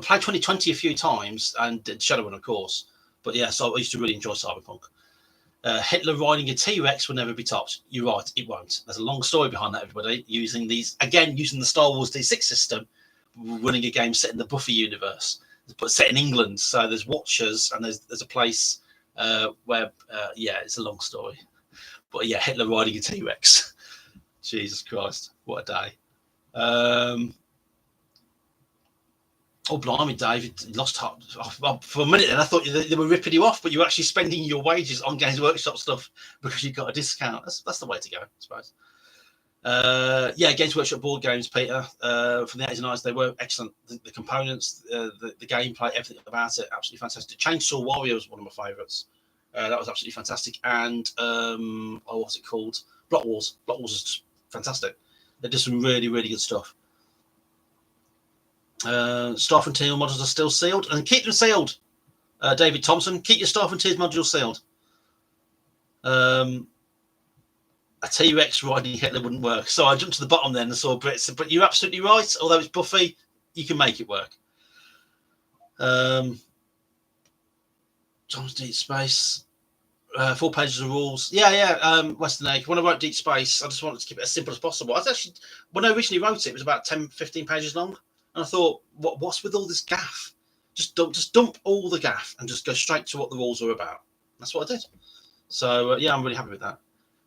S1: played 2020 a few times and did Shadowrun, of course. But yeah, so I used to really enjoy Cyberpunk. Hitler riding a T-Rex will never be topped. You're right, it won't. There's a long story behind that, everybody. Using the Star Wars D6 system, running a game set in the Buffy universe, but set in England. So there's Watchers, and there's a place where, yeah, it's a long story. But yeah, Hitler riding a T-Rex. Jesus Christ, what a day. Oh, blimey, Dave, you lost heart. For a minute then, I thought they were ripping you off, but you were actually spending your wages on Games Workshop stuff because you got a discount. That's the way to go, I suppose. Yeah, Games Workshop board games, Peter, from the 80s and 90s, they were excellent. The components, the gameplay, everything about it, absolutely fantastic. Chainsaw Warrior was one of my favourites. That was absolutely fantastic. And what's it called? Block Wars. Block Wars is just fantastic. They did some really, really good stuff. Star Frontier modules are still sealed, and keep them sealed. David Thompson, keep your Star Frontiers modules sealed. A T-Rex riding Hitler wouldn't work, so I jumped to the bottom then and saw Brits. But you're absolutely right. Although it's Buffy, you can make it work. John's Deep Space, 4 pages of rules. Yeah. Western Egg. When I wrote Deep Space, I just wanted to keep it as simple as possible. I was actually, when I originally wrote it, it was about 10, 15 pages long. And I thought, what's with all this gaff? Just dump all the gaff and just go straight to what the rules are about. That's what I did. So, yeah, I'm really happy with that.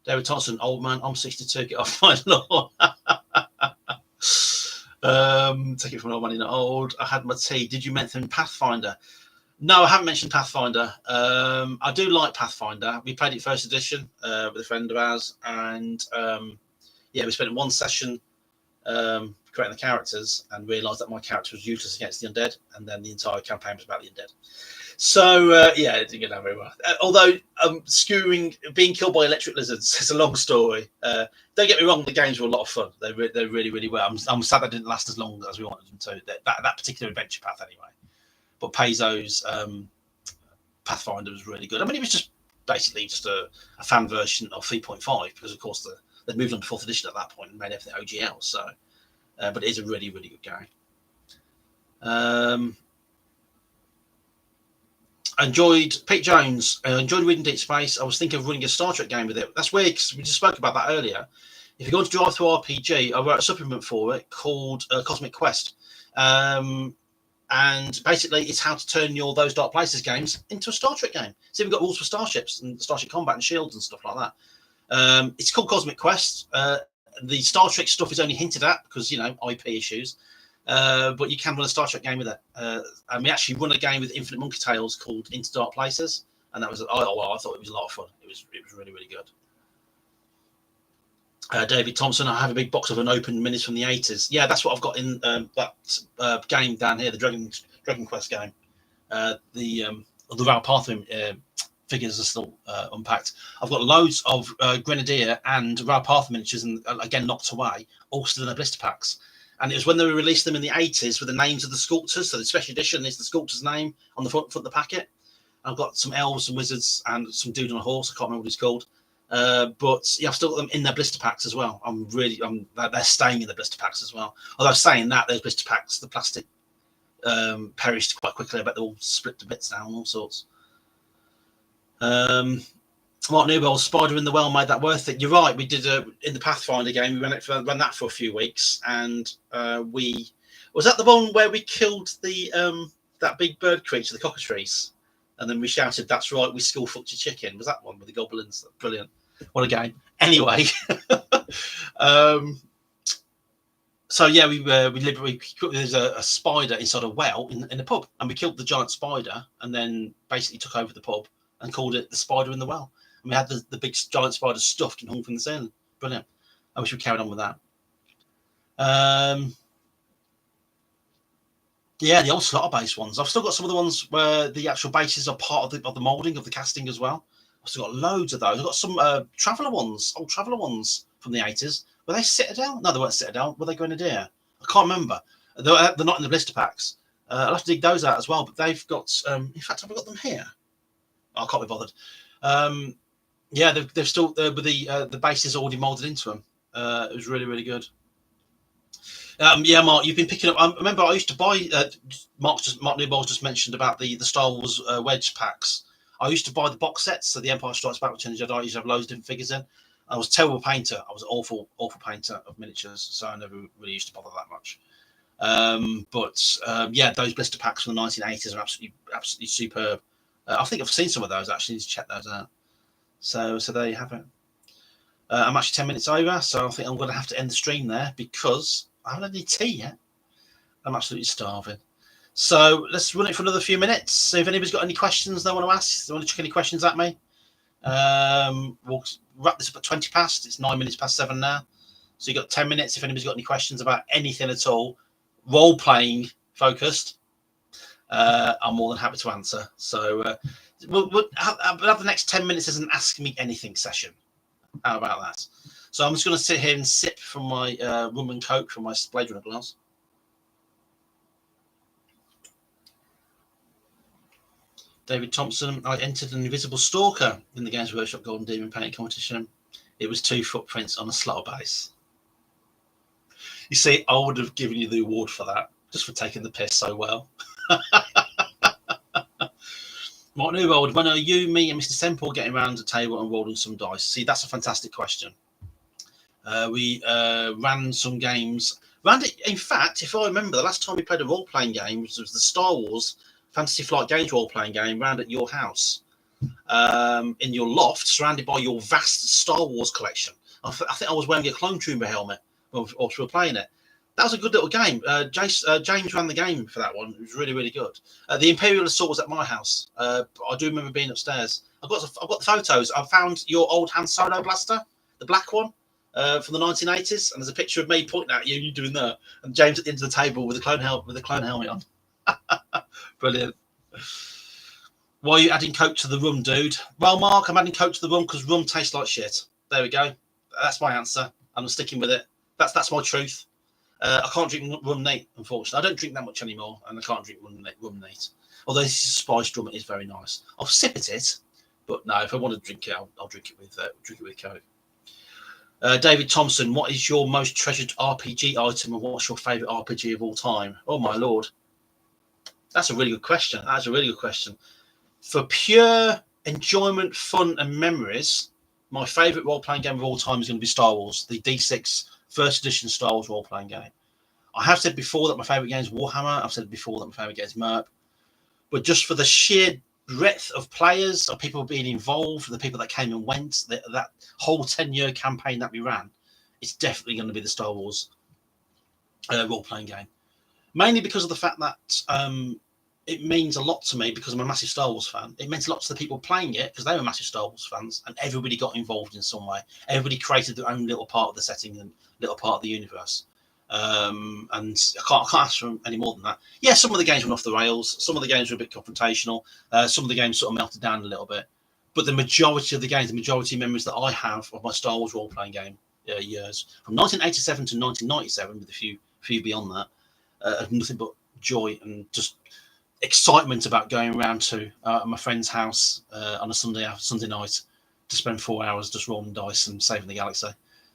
S1: David Thompson, old man, I'm 62, get off my lawn. Take it from an old man, not old. I had my tea. Did you mention Pathfinder? No, I haven't mentioned Pathfinder. I do like Pathfinder. We played it first edition with a friend of ours. And, yeah, we spent one session creating the characters and realised that my character was useless against the undead, and then the entire campaign was about the undead. So yeah, it didn't go down very well. Although being killed by electric lizards, it's a long story. Don't get me wrong, the games were a lot of fun. They really, really were. I'm sad that didn't last as long as we wanted them to. That particular adventure path, anyway. But Paizo's Pathfinder was really good. I mean, it was just basically just a fan version of 3.5 because, of course, they moved on to 4th edition at that point and made everything OGL. So. But it is a really, really good game. Enjoyed Pete Jones. Enjoyed reading Deep Space. I was thinking of running a Star Trek game with it. That's weird because we just spoke about that earlier. If you go to Drive-Thru RPG, I wrote a supplement for it called Cosmic Quest. And basically, it's how to turn those Dark Places games into a Star Trek game. So we've got rules for starships and Starship combat and shields and stuff like that. It's called Cosmic Quest. The Star Trek stuff is only hinted at because, IP issues. But you can run a Star Trek game with it. And we actually run a game with Infinite Monkey Tales called Into Dark Places. And that was, I thought it was a lot of fun. It was really, really good. David Thompson, I have a big box of unopened minis from the 80s. Yeah, that's what I've got in that game down here, the Dragon Quest game. The Val Partham figures are still unpacked. I've got loads of Grenadier and Val Partham miniatures, and again locked away, all still in their blister packs. And it was when they released them in the 80s with the names of the sculptors. So the special edition is the sculptor's name on the front of the packet. I've got some elves and wizards and some dude on a horse. I can't remember what he's called. But yeah, I've still got them in their blister packs as well. They're staying in the blister packs as well. Although saying that, those blister packs, the plastic perished quite quickly. I bet they're all split to bits now and all sorts. Mark Newell's Spider in the Well made that worth it. You're right. We did in the Pathfinder game. We ran that for a few weeks, and was that the one where we killed the that big bird creature, the cockatrice, and then we shouted, "That's right, we skull fucked your chicken." Was that one with the goblins? Brilliant. What a game. Anyway, so yeah, there's a spider inside a well in the pub, and we killed the giant spider, and then basically took over the pub and called it the Spider in the Well. And we had the big giant spider stuffed and hung from the ceiling. Brilliant. I wish we carried on with that. Yeah, the old slaughter-based ones. I've still got some of the ones where the actual bases are part of the moulding of the casting as well. I've still got loads of those. I've got some Traveller ones, old Traveller ones from the 80s. Were they Citadel? No, they weren't Citadel. Were they Grenadier? I can't remember. They're not in the blister packs. I'll have to dig those out as well. But they've got, in fact, have I got them here? I can't be bothered. Yeah, they've still with the bases already moulded into them. It was really, really good. Yeah, Mark, you've been picking up. I remember I used to buy. Mark Newbold just mentioned about the Star Wars wedge packs. I used to buy the box sets, so the Empire Strikes Back, Return of the Jedi. I used to have loads of different figures in. I was a terrible painter. I was an awful painter of miniatures, so I never really used to bother that much. Yeah, those blister packs from the 1980s are absolutely superb. I think I've seen some of those actually. Need to check those out. So there you have it. I'm actually 10 minutes over, so I think I'm going to have to end the stream there because I haven't had any tea yet. I'm absolutely starving. So let's run it for another few minutes. So if anybody's got any questions they want to ask, they want to chuck any questions at me, we'll wrap this up at 20 past. It's 9 minutes past 7 now. So you've got 10 minutes if anybody's got any questions about anything at all, role-playing focused. I'm more than happy to answer. So we'll have the next 10 minutes as an Ask Me Anything session. How about that? So I'm just going to sit here and sip from my rum and coke from my Blade Runner glass. David Thompson, I entered an invisible stalker in the Games Workshop Golden Demon painting competition. It was 2 footprints on a slaughter base. You see, I would have given you the award for that, just for taking the piss so well. Mark Newbold, when are you, me, and Mr. Semple getting around the table and rolling some dice? See, that's a fantastic question. We ran some games. In fact, if I remember, the last time we played a role-playing game was the Star Wars Fantasy Flight Games role-playing game round at your house, in your loft, surrounded by your vast Star Wars collection. I think I was wearing a Clone Trooper helmet whilst we were playing it. That was a good little game. James ran the game for that one. It was really, really good. The Imperial Assault was at my house. I do remember being upstairs. I've got the photos. I found your old Han Solo blaster, the black one, from the 1980s, and there's a picture of me pointing at you, you doing that, and James at the end of the table with a clone helmet on. Brilliant. Why are you adding coke to the rum, dude? Well, Mark, I'm adding coke to the rum because rum tastes like shit. There we go. That's my answer. I'm sticking with it. That's my truth. I can't drink rum neat, unfortunately. I don't drink that much anymore, and I can't drink rum neat. Although this is spiced rum, it is very nice. I'll sip at it, but no, if I want to drink it, I'll drink it with coke. David Thompson, what is your most treasured RPG item, and what's your favourite RPG of all time? Oh my lord, that's a really good question. For pure enjoyment, fun, and memories, my favourite role-playing game of all time is going to be Star Wars, the D6 First Edition Star Wars role-playing game. I have said before that my favourite game is Warhammer. I've said before that my favourite game is MERP. But just for the sheer breadth of players, of people being involved, the people that came and went, that whole 10-year campaign that we ran, it's definitely going to be the Star Wars role-playing game. Mainly because of the fact that it means a lot to me because I'm a massive Star Wars fan. It meant a lot to the people playing it because they were massive Star Wars fans, and everybody got involved in some way. Everybody created their own little part of the setting and little part of the universe. And I can't ask for any more than that. Yeah, some of the games went off the rails. Some of the games were a bit confrontational. Some of the games sort of melted down a little bit. But the majority of the games, the majority of memories that I have of my Star Wars role-playing game years, from 1987 to 1997, with a few beyond that, nothing but joy and just excitement about going around to my friend's house on a Sunday night to spend 4 hours just rolling dice and saving the galaxy.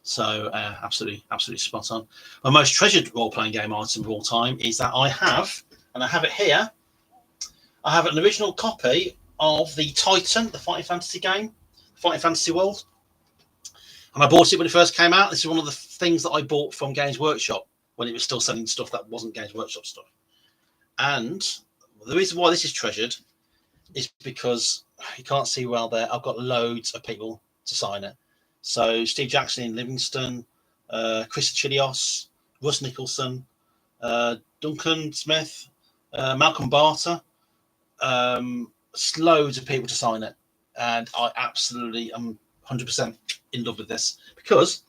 S1: So absolutely spot on. My most treasured role-playing game item of all time is that I have it here. I have an original copy of the Titan, the fighting fantasy game, Fighting Fantasy World. And I bought it when it first came out. This is one of the things that I bought from Games Workshop when it was still selling stuff that wasn't Games Workshop stuff. And the reason why this is treasured is because you can't see well there. I've got loads of people to sign it. So Steve Jackson in Livingston, Chris Chilios, Russ Nicholson, Duncan Smith, Malcolm Barter, loads of people to sign it. And I absolutely am 100% in love with this because,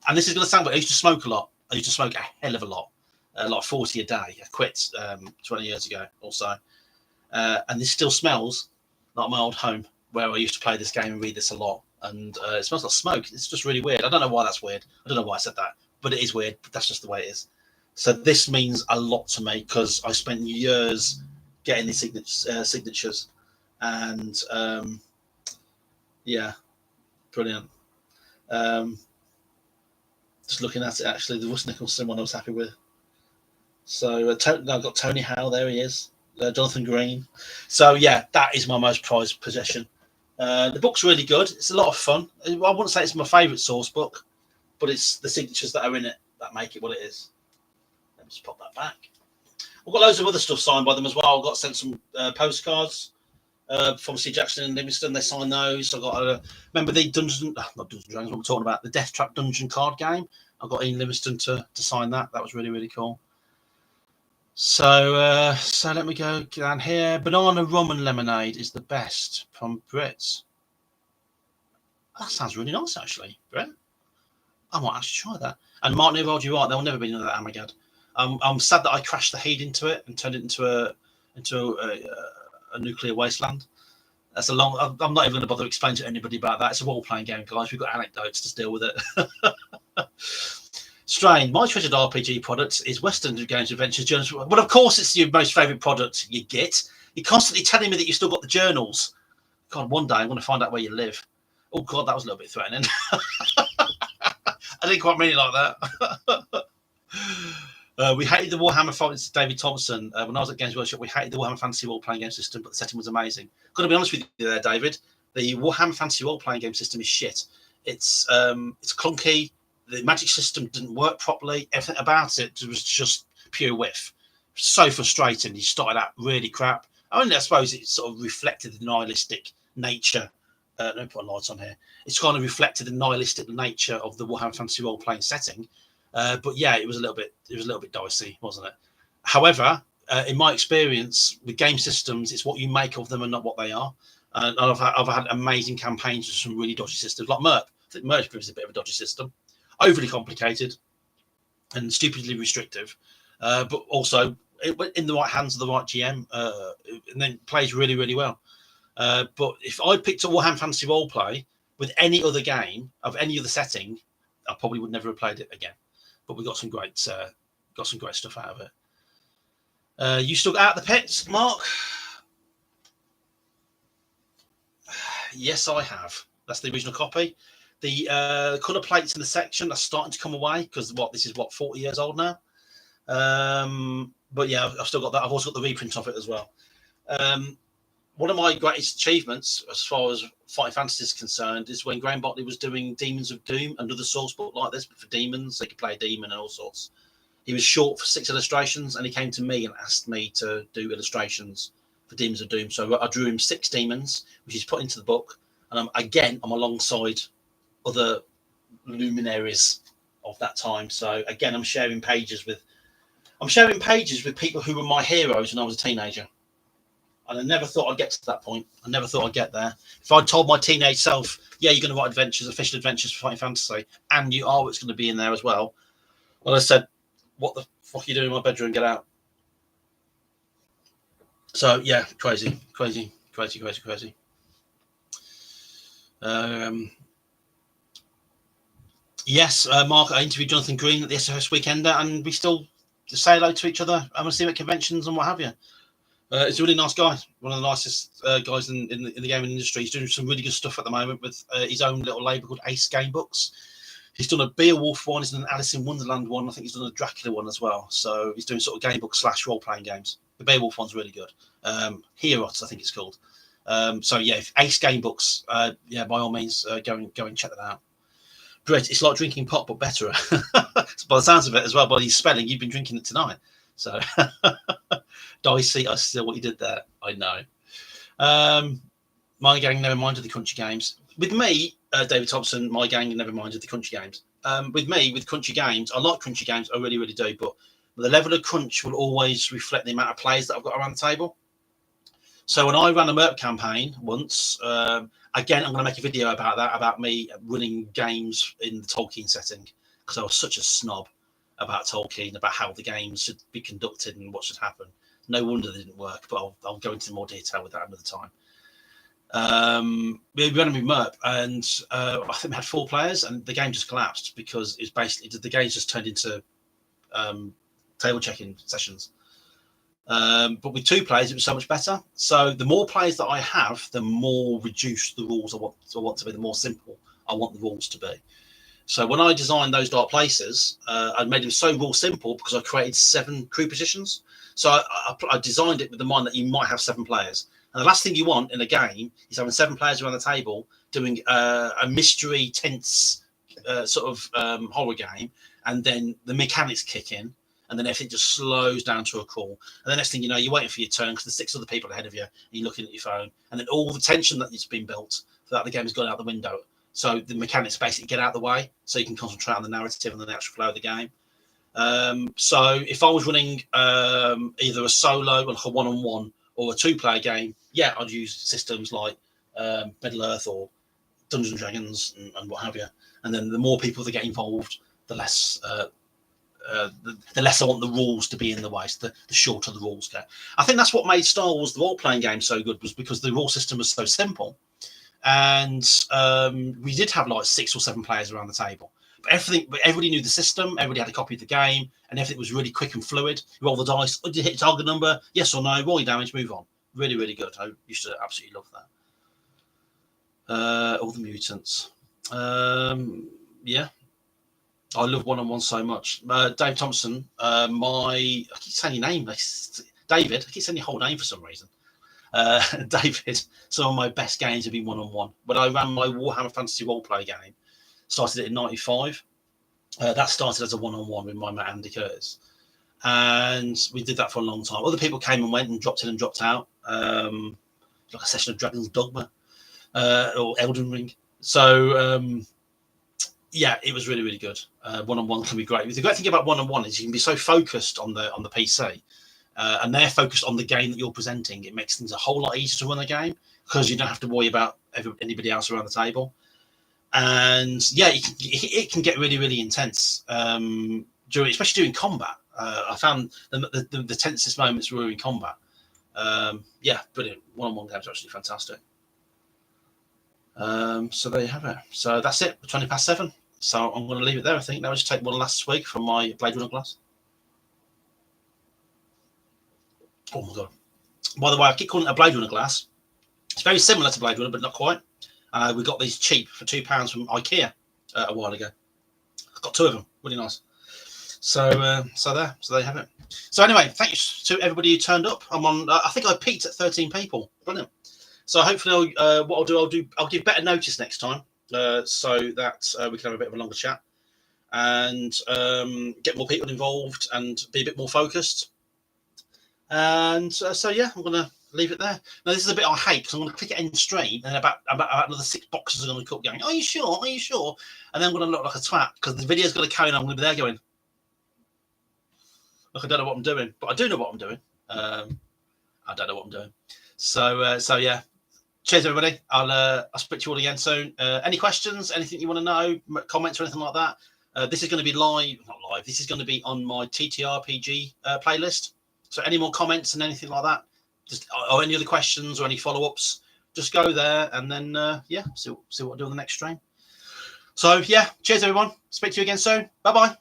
S1: and this is going to sound, but I used to smoke a lot. I used to smoke a hell of a lot, like 40 a day. I quit 20 years ago or so. And this still smells like my old home where I used to play this game and read this a lot. And it smells like smoke. It's just really weird. I don't know why that's weird. I don't know why I said that, but it is weird. But that's just the way it is. So this means a lot to me because I spent years getting these signatures. And yeah, brilliant. Just looking at it, actually, the Russ Nicholson one I was happy with. So I've got Tony Howe, there he is. Jonathan Green. So yeah, that is my most prized possession. The book's really good. It's a lot of fun. I wouldn't say it's my favourite source book, but it's the signatures that are in it that make it what it is. Let me just pop that back. I've got loads of other stuff signed by them as well. I've got sent some postcards from Steve Jackson and Livingston. They signed those. I got remember the not Dungeons and Dragons, what we're talking about, the Death Trap Dungeon card game. I got Ian Livingston to sign that. That was really, really cool. So let me go down here. Banana rum and lemonade is the best from Brits. That sounds really nice, actually, Brett. I might actually try that. And Martin Newbold, you're right. There'll never be another Amagad. I'm sad that I crashed the heat into it and turned it into a nuclear wasteland. That's a long. I'm not even going to bother explaining to anybody about that. It's a role-playing game, guys. We've got anecdotes to deal with it. Strain, my treasured RPG product is Western Games Adventures Journals. Well, of course, it's your most favourite product you get. You're constantly telling me that you've still got the journals. God, one day I'm going to find out where you live. Oh, God, that was a little bit threatening. I didn't quite mean it like that. We hated the Warhammer fights, David Thompson. When I was at Games Workshop, we hated the Warhammer Fantasy role-playing game system, but the setting was amazing. Got to be honest with you there, David. The Warhammer Fantasy role-playing game system is shit. It's clunky. The magic system didn't work properly. Everything about it was just pure whiff. So frustrating. You started out really crap. I suppose it sort of reflected the nihilistic nature. Let me put a light on here. It's kind of reflected the nihilistic nature of the Warhammer Fantasy role-playing setting. But yeah, it was a little bit dicey, wasn't it? However, in my experience with game systems, it's what you make of them and not what they are. And I've had amazing campaigns with some really dodgy systems, like MERP. I think MERP is a bit of a dodgy system. Overly complicated and stupidly restrictive, but also in the right hands of the right GM, and then plays really, really well. But if I picked up Warhammer Fantasy Roleplay with any other game of any other setting, I probably would never have played it again. But we got some great stuff out of it. You still out the pits, Mark? Yes, I have. That's the original copy. The colour plates in the section are starting to come away because this is 40 years old now. But yeah, I've still got that. I've also got the reprint of it as well. One of my greatest achievements as far as Fighting Fantasy is concerned is when Graham Botley was doing Demons of Doom, another source book like this, but for demons. They could play a demon and all sorts. He was short for 6 illustrations, and he came to me and asked me to do illustrations for Demons of Doom. So I drew him 6 demons, which he's put into the book. And I'm alongside other luminaries of that time. So again, I'm sharing pages with people who were my heroes when I was a teenager. And I never thought I'd get to that point. I never thought I'd get there. If I'd told my teenage self, yeah, you're going to write adventures, official adventures for Fighting Fantasy, and it's going to be in there as well. Well, I said, what the fuck are you doing in my bedroom? Get out. So yeah, crazy. Yes, Mark, I interviewed Jonathan Green at the SOS Weekender, and we still say hello to each other. I'm going to see him at conventions and what have you. He's a really nice guy, one of the nicest guys in the gaming industry. He's doing some really good stuff at the moment with his own little label called Ace Game Books. He's done a Beowulf one, he's done an Alice in Wonderland one, I think he's done a Dracula one as well. So he's doing sort of game book / role-playing games. The Beowulf one's really good. Heroes, I think it's called. So yeah, if Ace Game Books, yeah, by all means, go and check that out. Great, it's like drinking pop, but better. By the sounds of it as well, by his spelling, you've been drinking it tonight. So dicey, I see what you did there. I know. My gang never minded the crunchy games. With me, David Thompson, my gang never minded the crunchy games. With me, with crunchy games, I like crunchy games, I really, really do, but the level of crunch will always reflect the amount of players that I've got around the table. So when I ran a MERP campaign once, again, I'm going to make a video about that, about me running games in the Tolkien setting, because I was such a snob about Tolkien, about how the games should be conducted and what should happen. No wonder they didn't work, but I'll go into more detail with that another time. We ran a MERP, and I think we had 4 players, and the game just collapsed because it's basically the game just turned into table checking sessions. But with 2 players, it was so much better. So the more players that I have, the more reduced the rules I want to be, the more simple I want the rules to be. So when I designed those Dark Places, I made them so rule simple because I created 7 crew positions. So I designed it with the mind that you might have 7 players. And the last thing you want in a game is having 7 players around the table doing a mystery, tense sort of horror game, and then the mechanics kick in, and then everything just slows down to a crawl. And the next thing you know, you're waiting for your turn because there's 6 other people ahead of you, and you're looking at your phone, and then all the tension that has been built for that the game has gone out the window. So the mechanics basically get out of the way, so you can concentrate on the narrative and the actual flow of the game. So if I was running either a solo, like a one-on-one, or a 2-player game, yeah, I'd use systems like Middle Earth or Dungeons and Dragons and what have you. And then the more people that get involved, the less the less I want the rules to be in the way. So the shorter the rules get. I think that's what made Star Wars, the role-playing game, so good, was because the rule system was so simple. And we did have like 6 or 7 players around the table. But everybody knew the system, everybody had a copy of the game, and everything was really quick and fluid. You roll the dice, did you hit target number? Yes or no, roll your damage, move on. Really, really good. I used to absolutely love that. All the mutants. Yeah. I love one-on-one so much. Dave Thompson, I keep saying your name, David, I keep saying your whole name for some reason. David, some of my best games have been one-on-one. When I ran my Warhammer Fantasy roleplay game, started it in 95. That started as a one-on-one with my mate Andy Curtis. And we did that for a long time. Other people came and went and dropped in and dropped out. Like a session of Dragon's Dogma or Elden Ring. So, yeah, it was really, really good. One-on-one can be great. The great thing about one-on-one is you can be so focused on the PC, and they're focused on the game that you're presenting. It makes things a whole lot easier to run a game because you don't have to worry about anybody else around the table. And yeah, it can get really, really intense especially during combat. I found the tensest moments were in combat. Yeah, brilliant. One-on-one games are actually fantastic. So there you have it. So that's it. 20 past 7. So I'm going to leave it there. I think now I'll just take one last swig from my Blade Runner glass. Oh my god! By the way, I keep calling it a Blade Runner glass. It's very similar to Blade Runner, but not quite. We got these cheap for £2 from IKEA a while ago. I've got 2 of them. Really nice. So there you have it. So anyway, thanks to everybody who turned up. I'm on. I think I peaked at 13 people. Brilliant. So hopefully, what I'll give better notice next time, so that we can have a bit of a longer chat and get more people involved and be a bit more focused. And so yeah, I'm going to leave it there. Now this is a bit I hate because I'm going to click it end stream and about another 6 boxes are going to come going. Are you sure? Are you sure? And then I'm going to look like a twat because the video's going to carry on. I'm going to be there going, look, I don't know what I'm doing, but I do know what I'm doing. I don't know what I'm doing. So yeah. Cheers, everybody. I'll speak to you all again soon. Any questions, anything you want to know, comments or anything like that, this is going to be not live. This is going to be on my TTRPG playlist. So any more comments and anything like that, or any other questions or any follow-ups, just go there and then, yeah, see what I do on the next stream. So, yeah, cheers, everyone. Speak to you again soon. Bye-bye.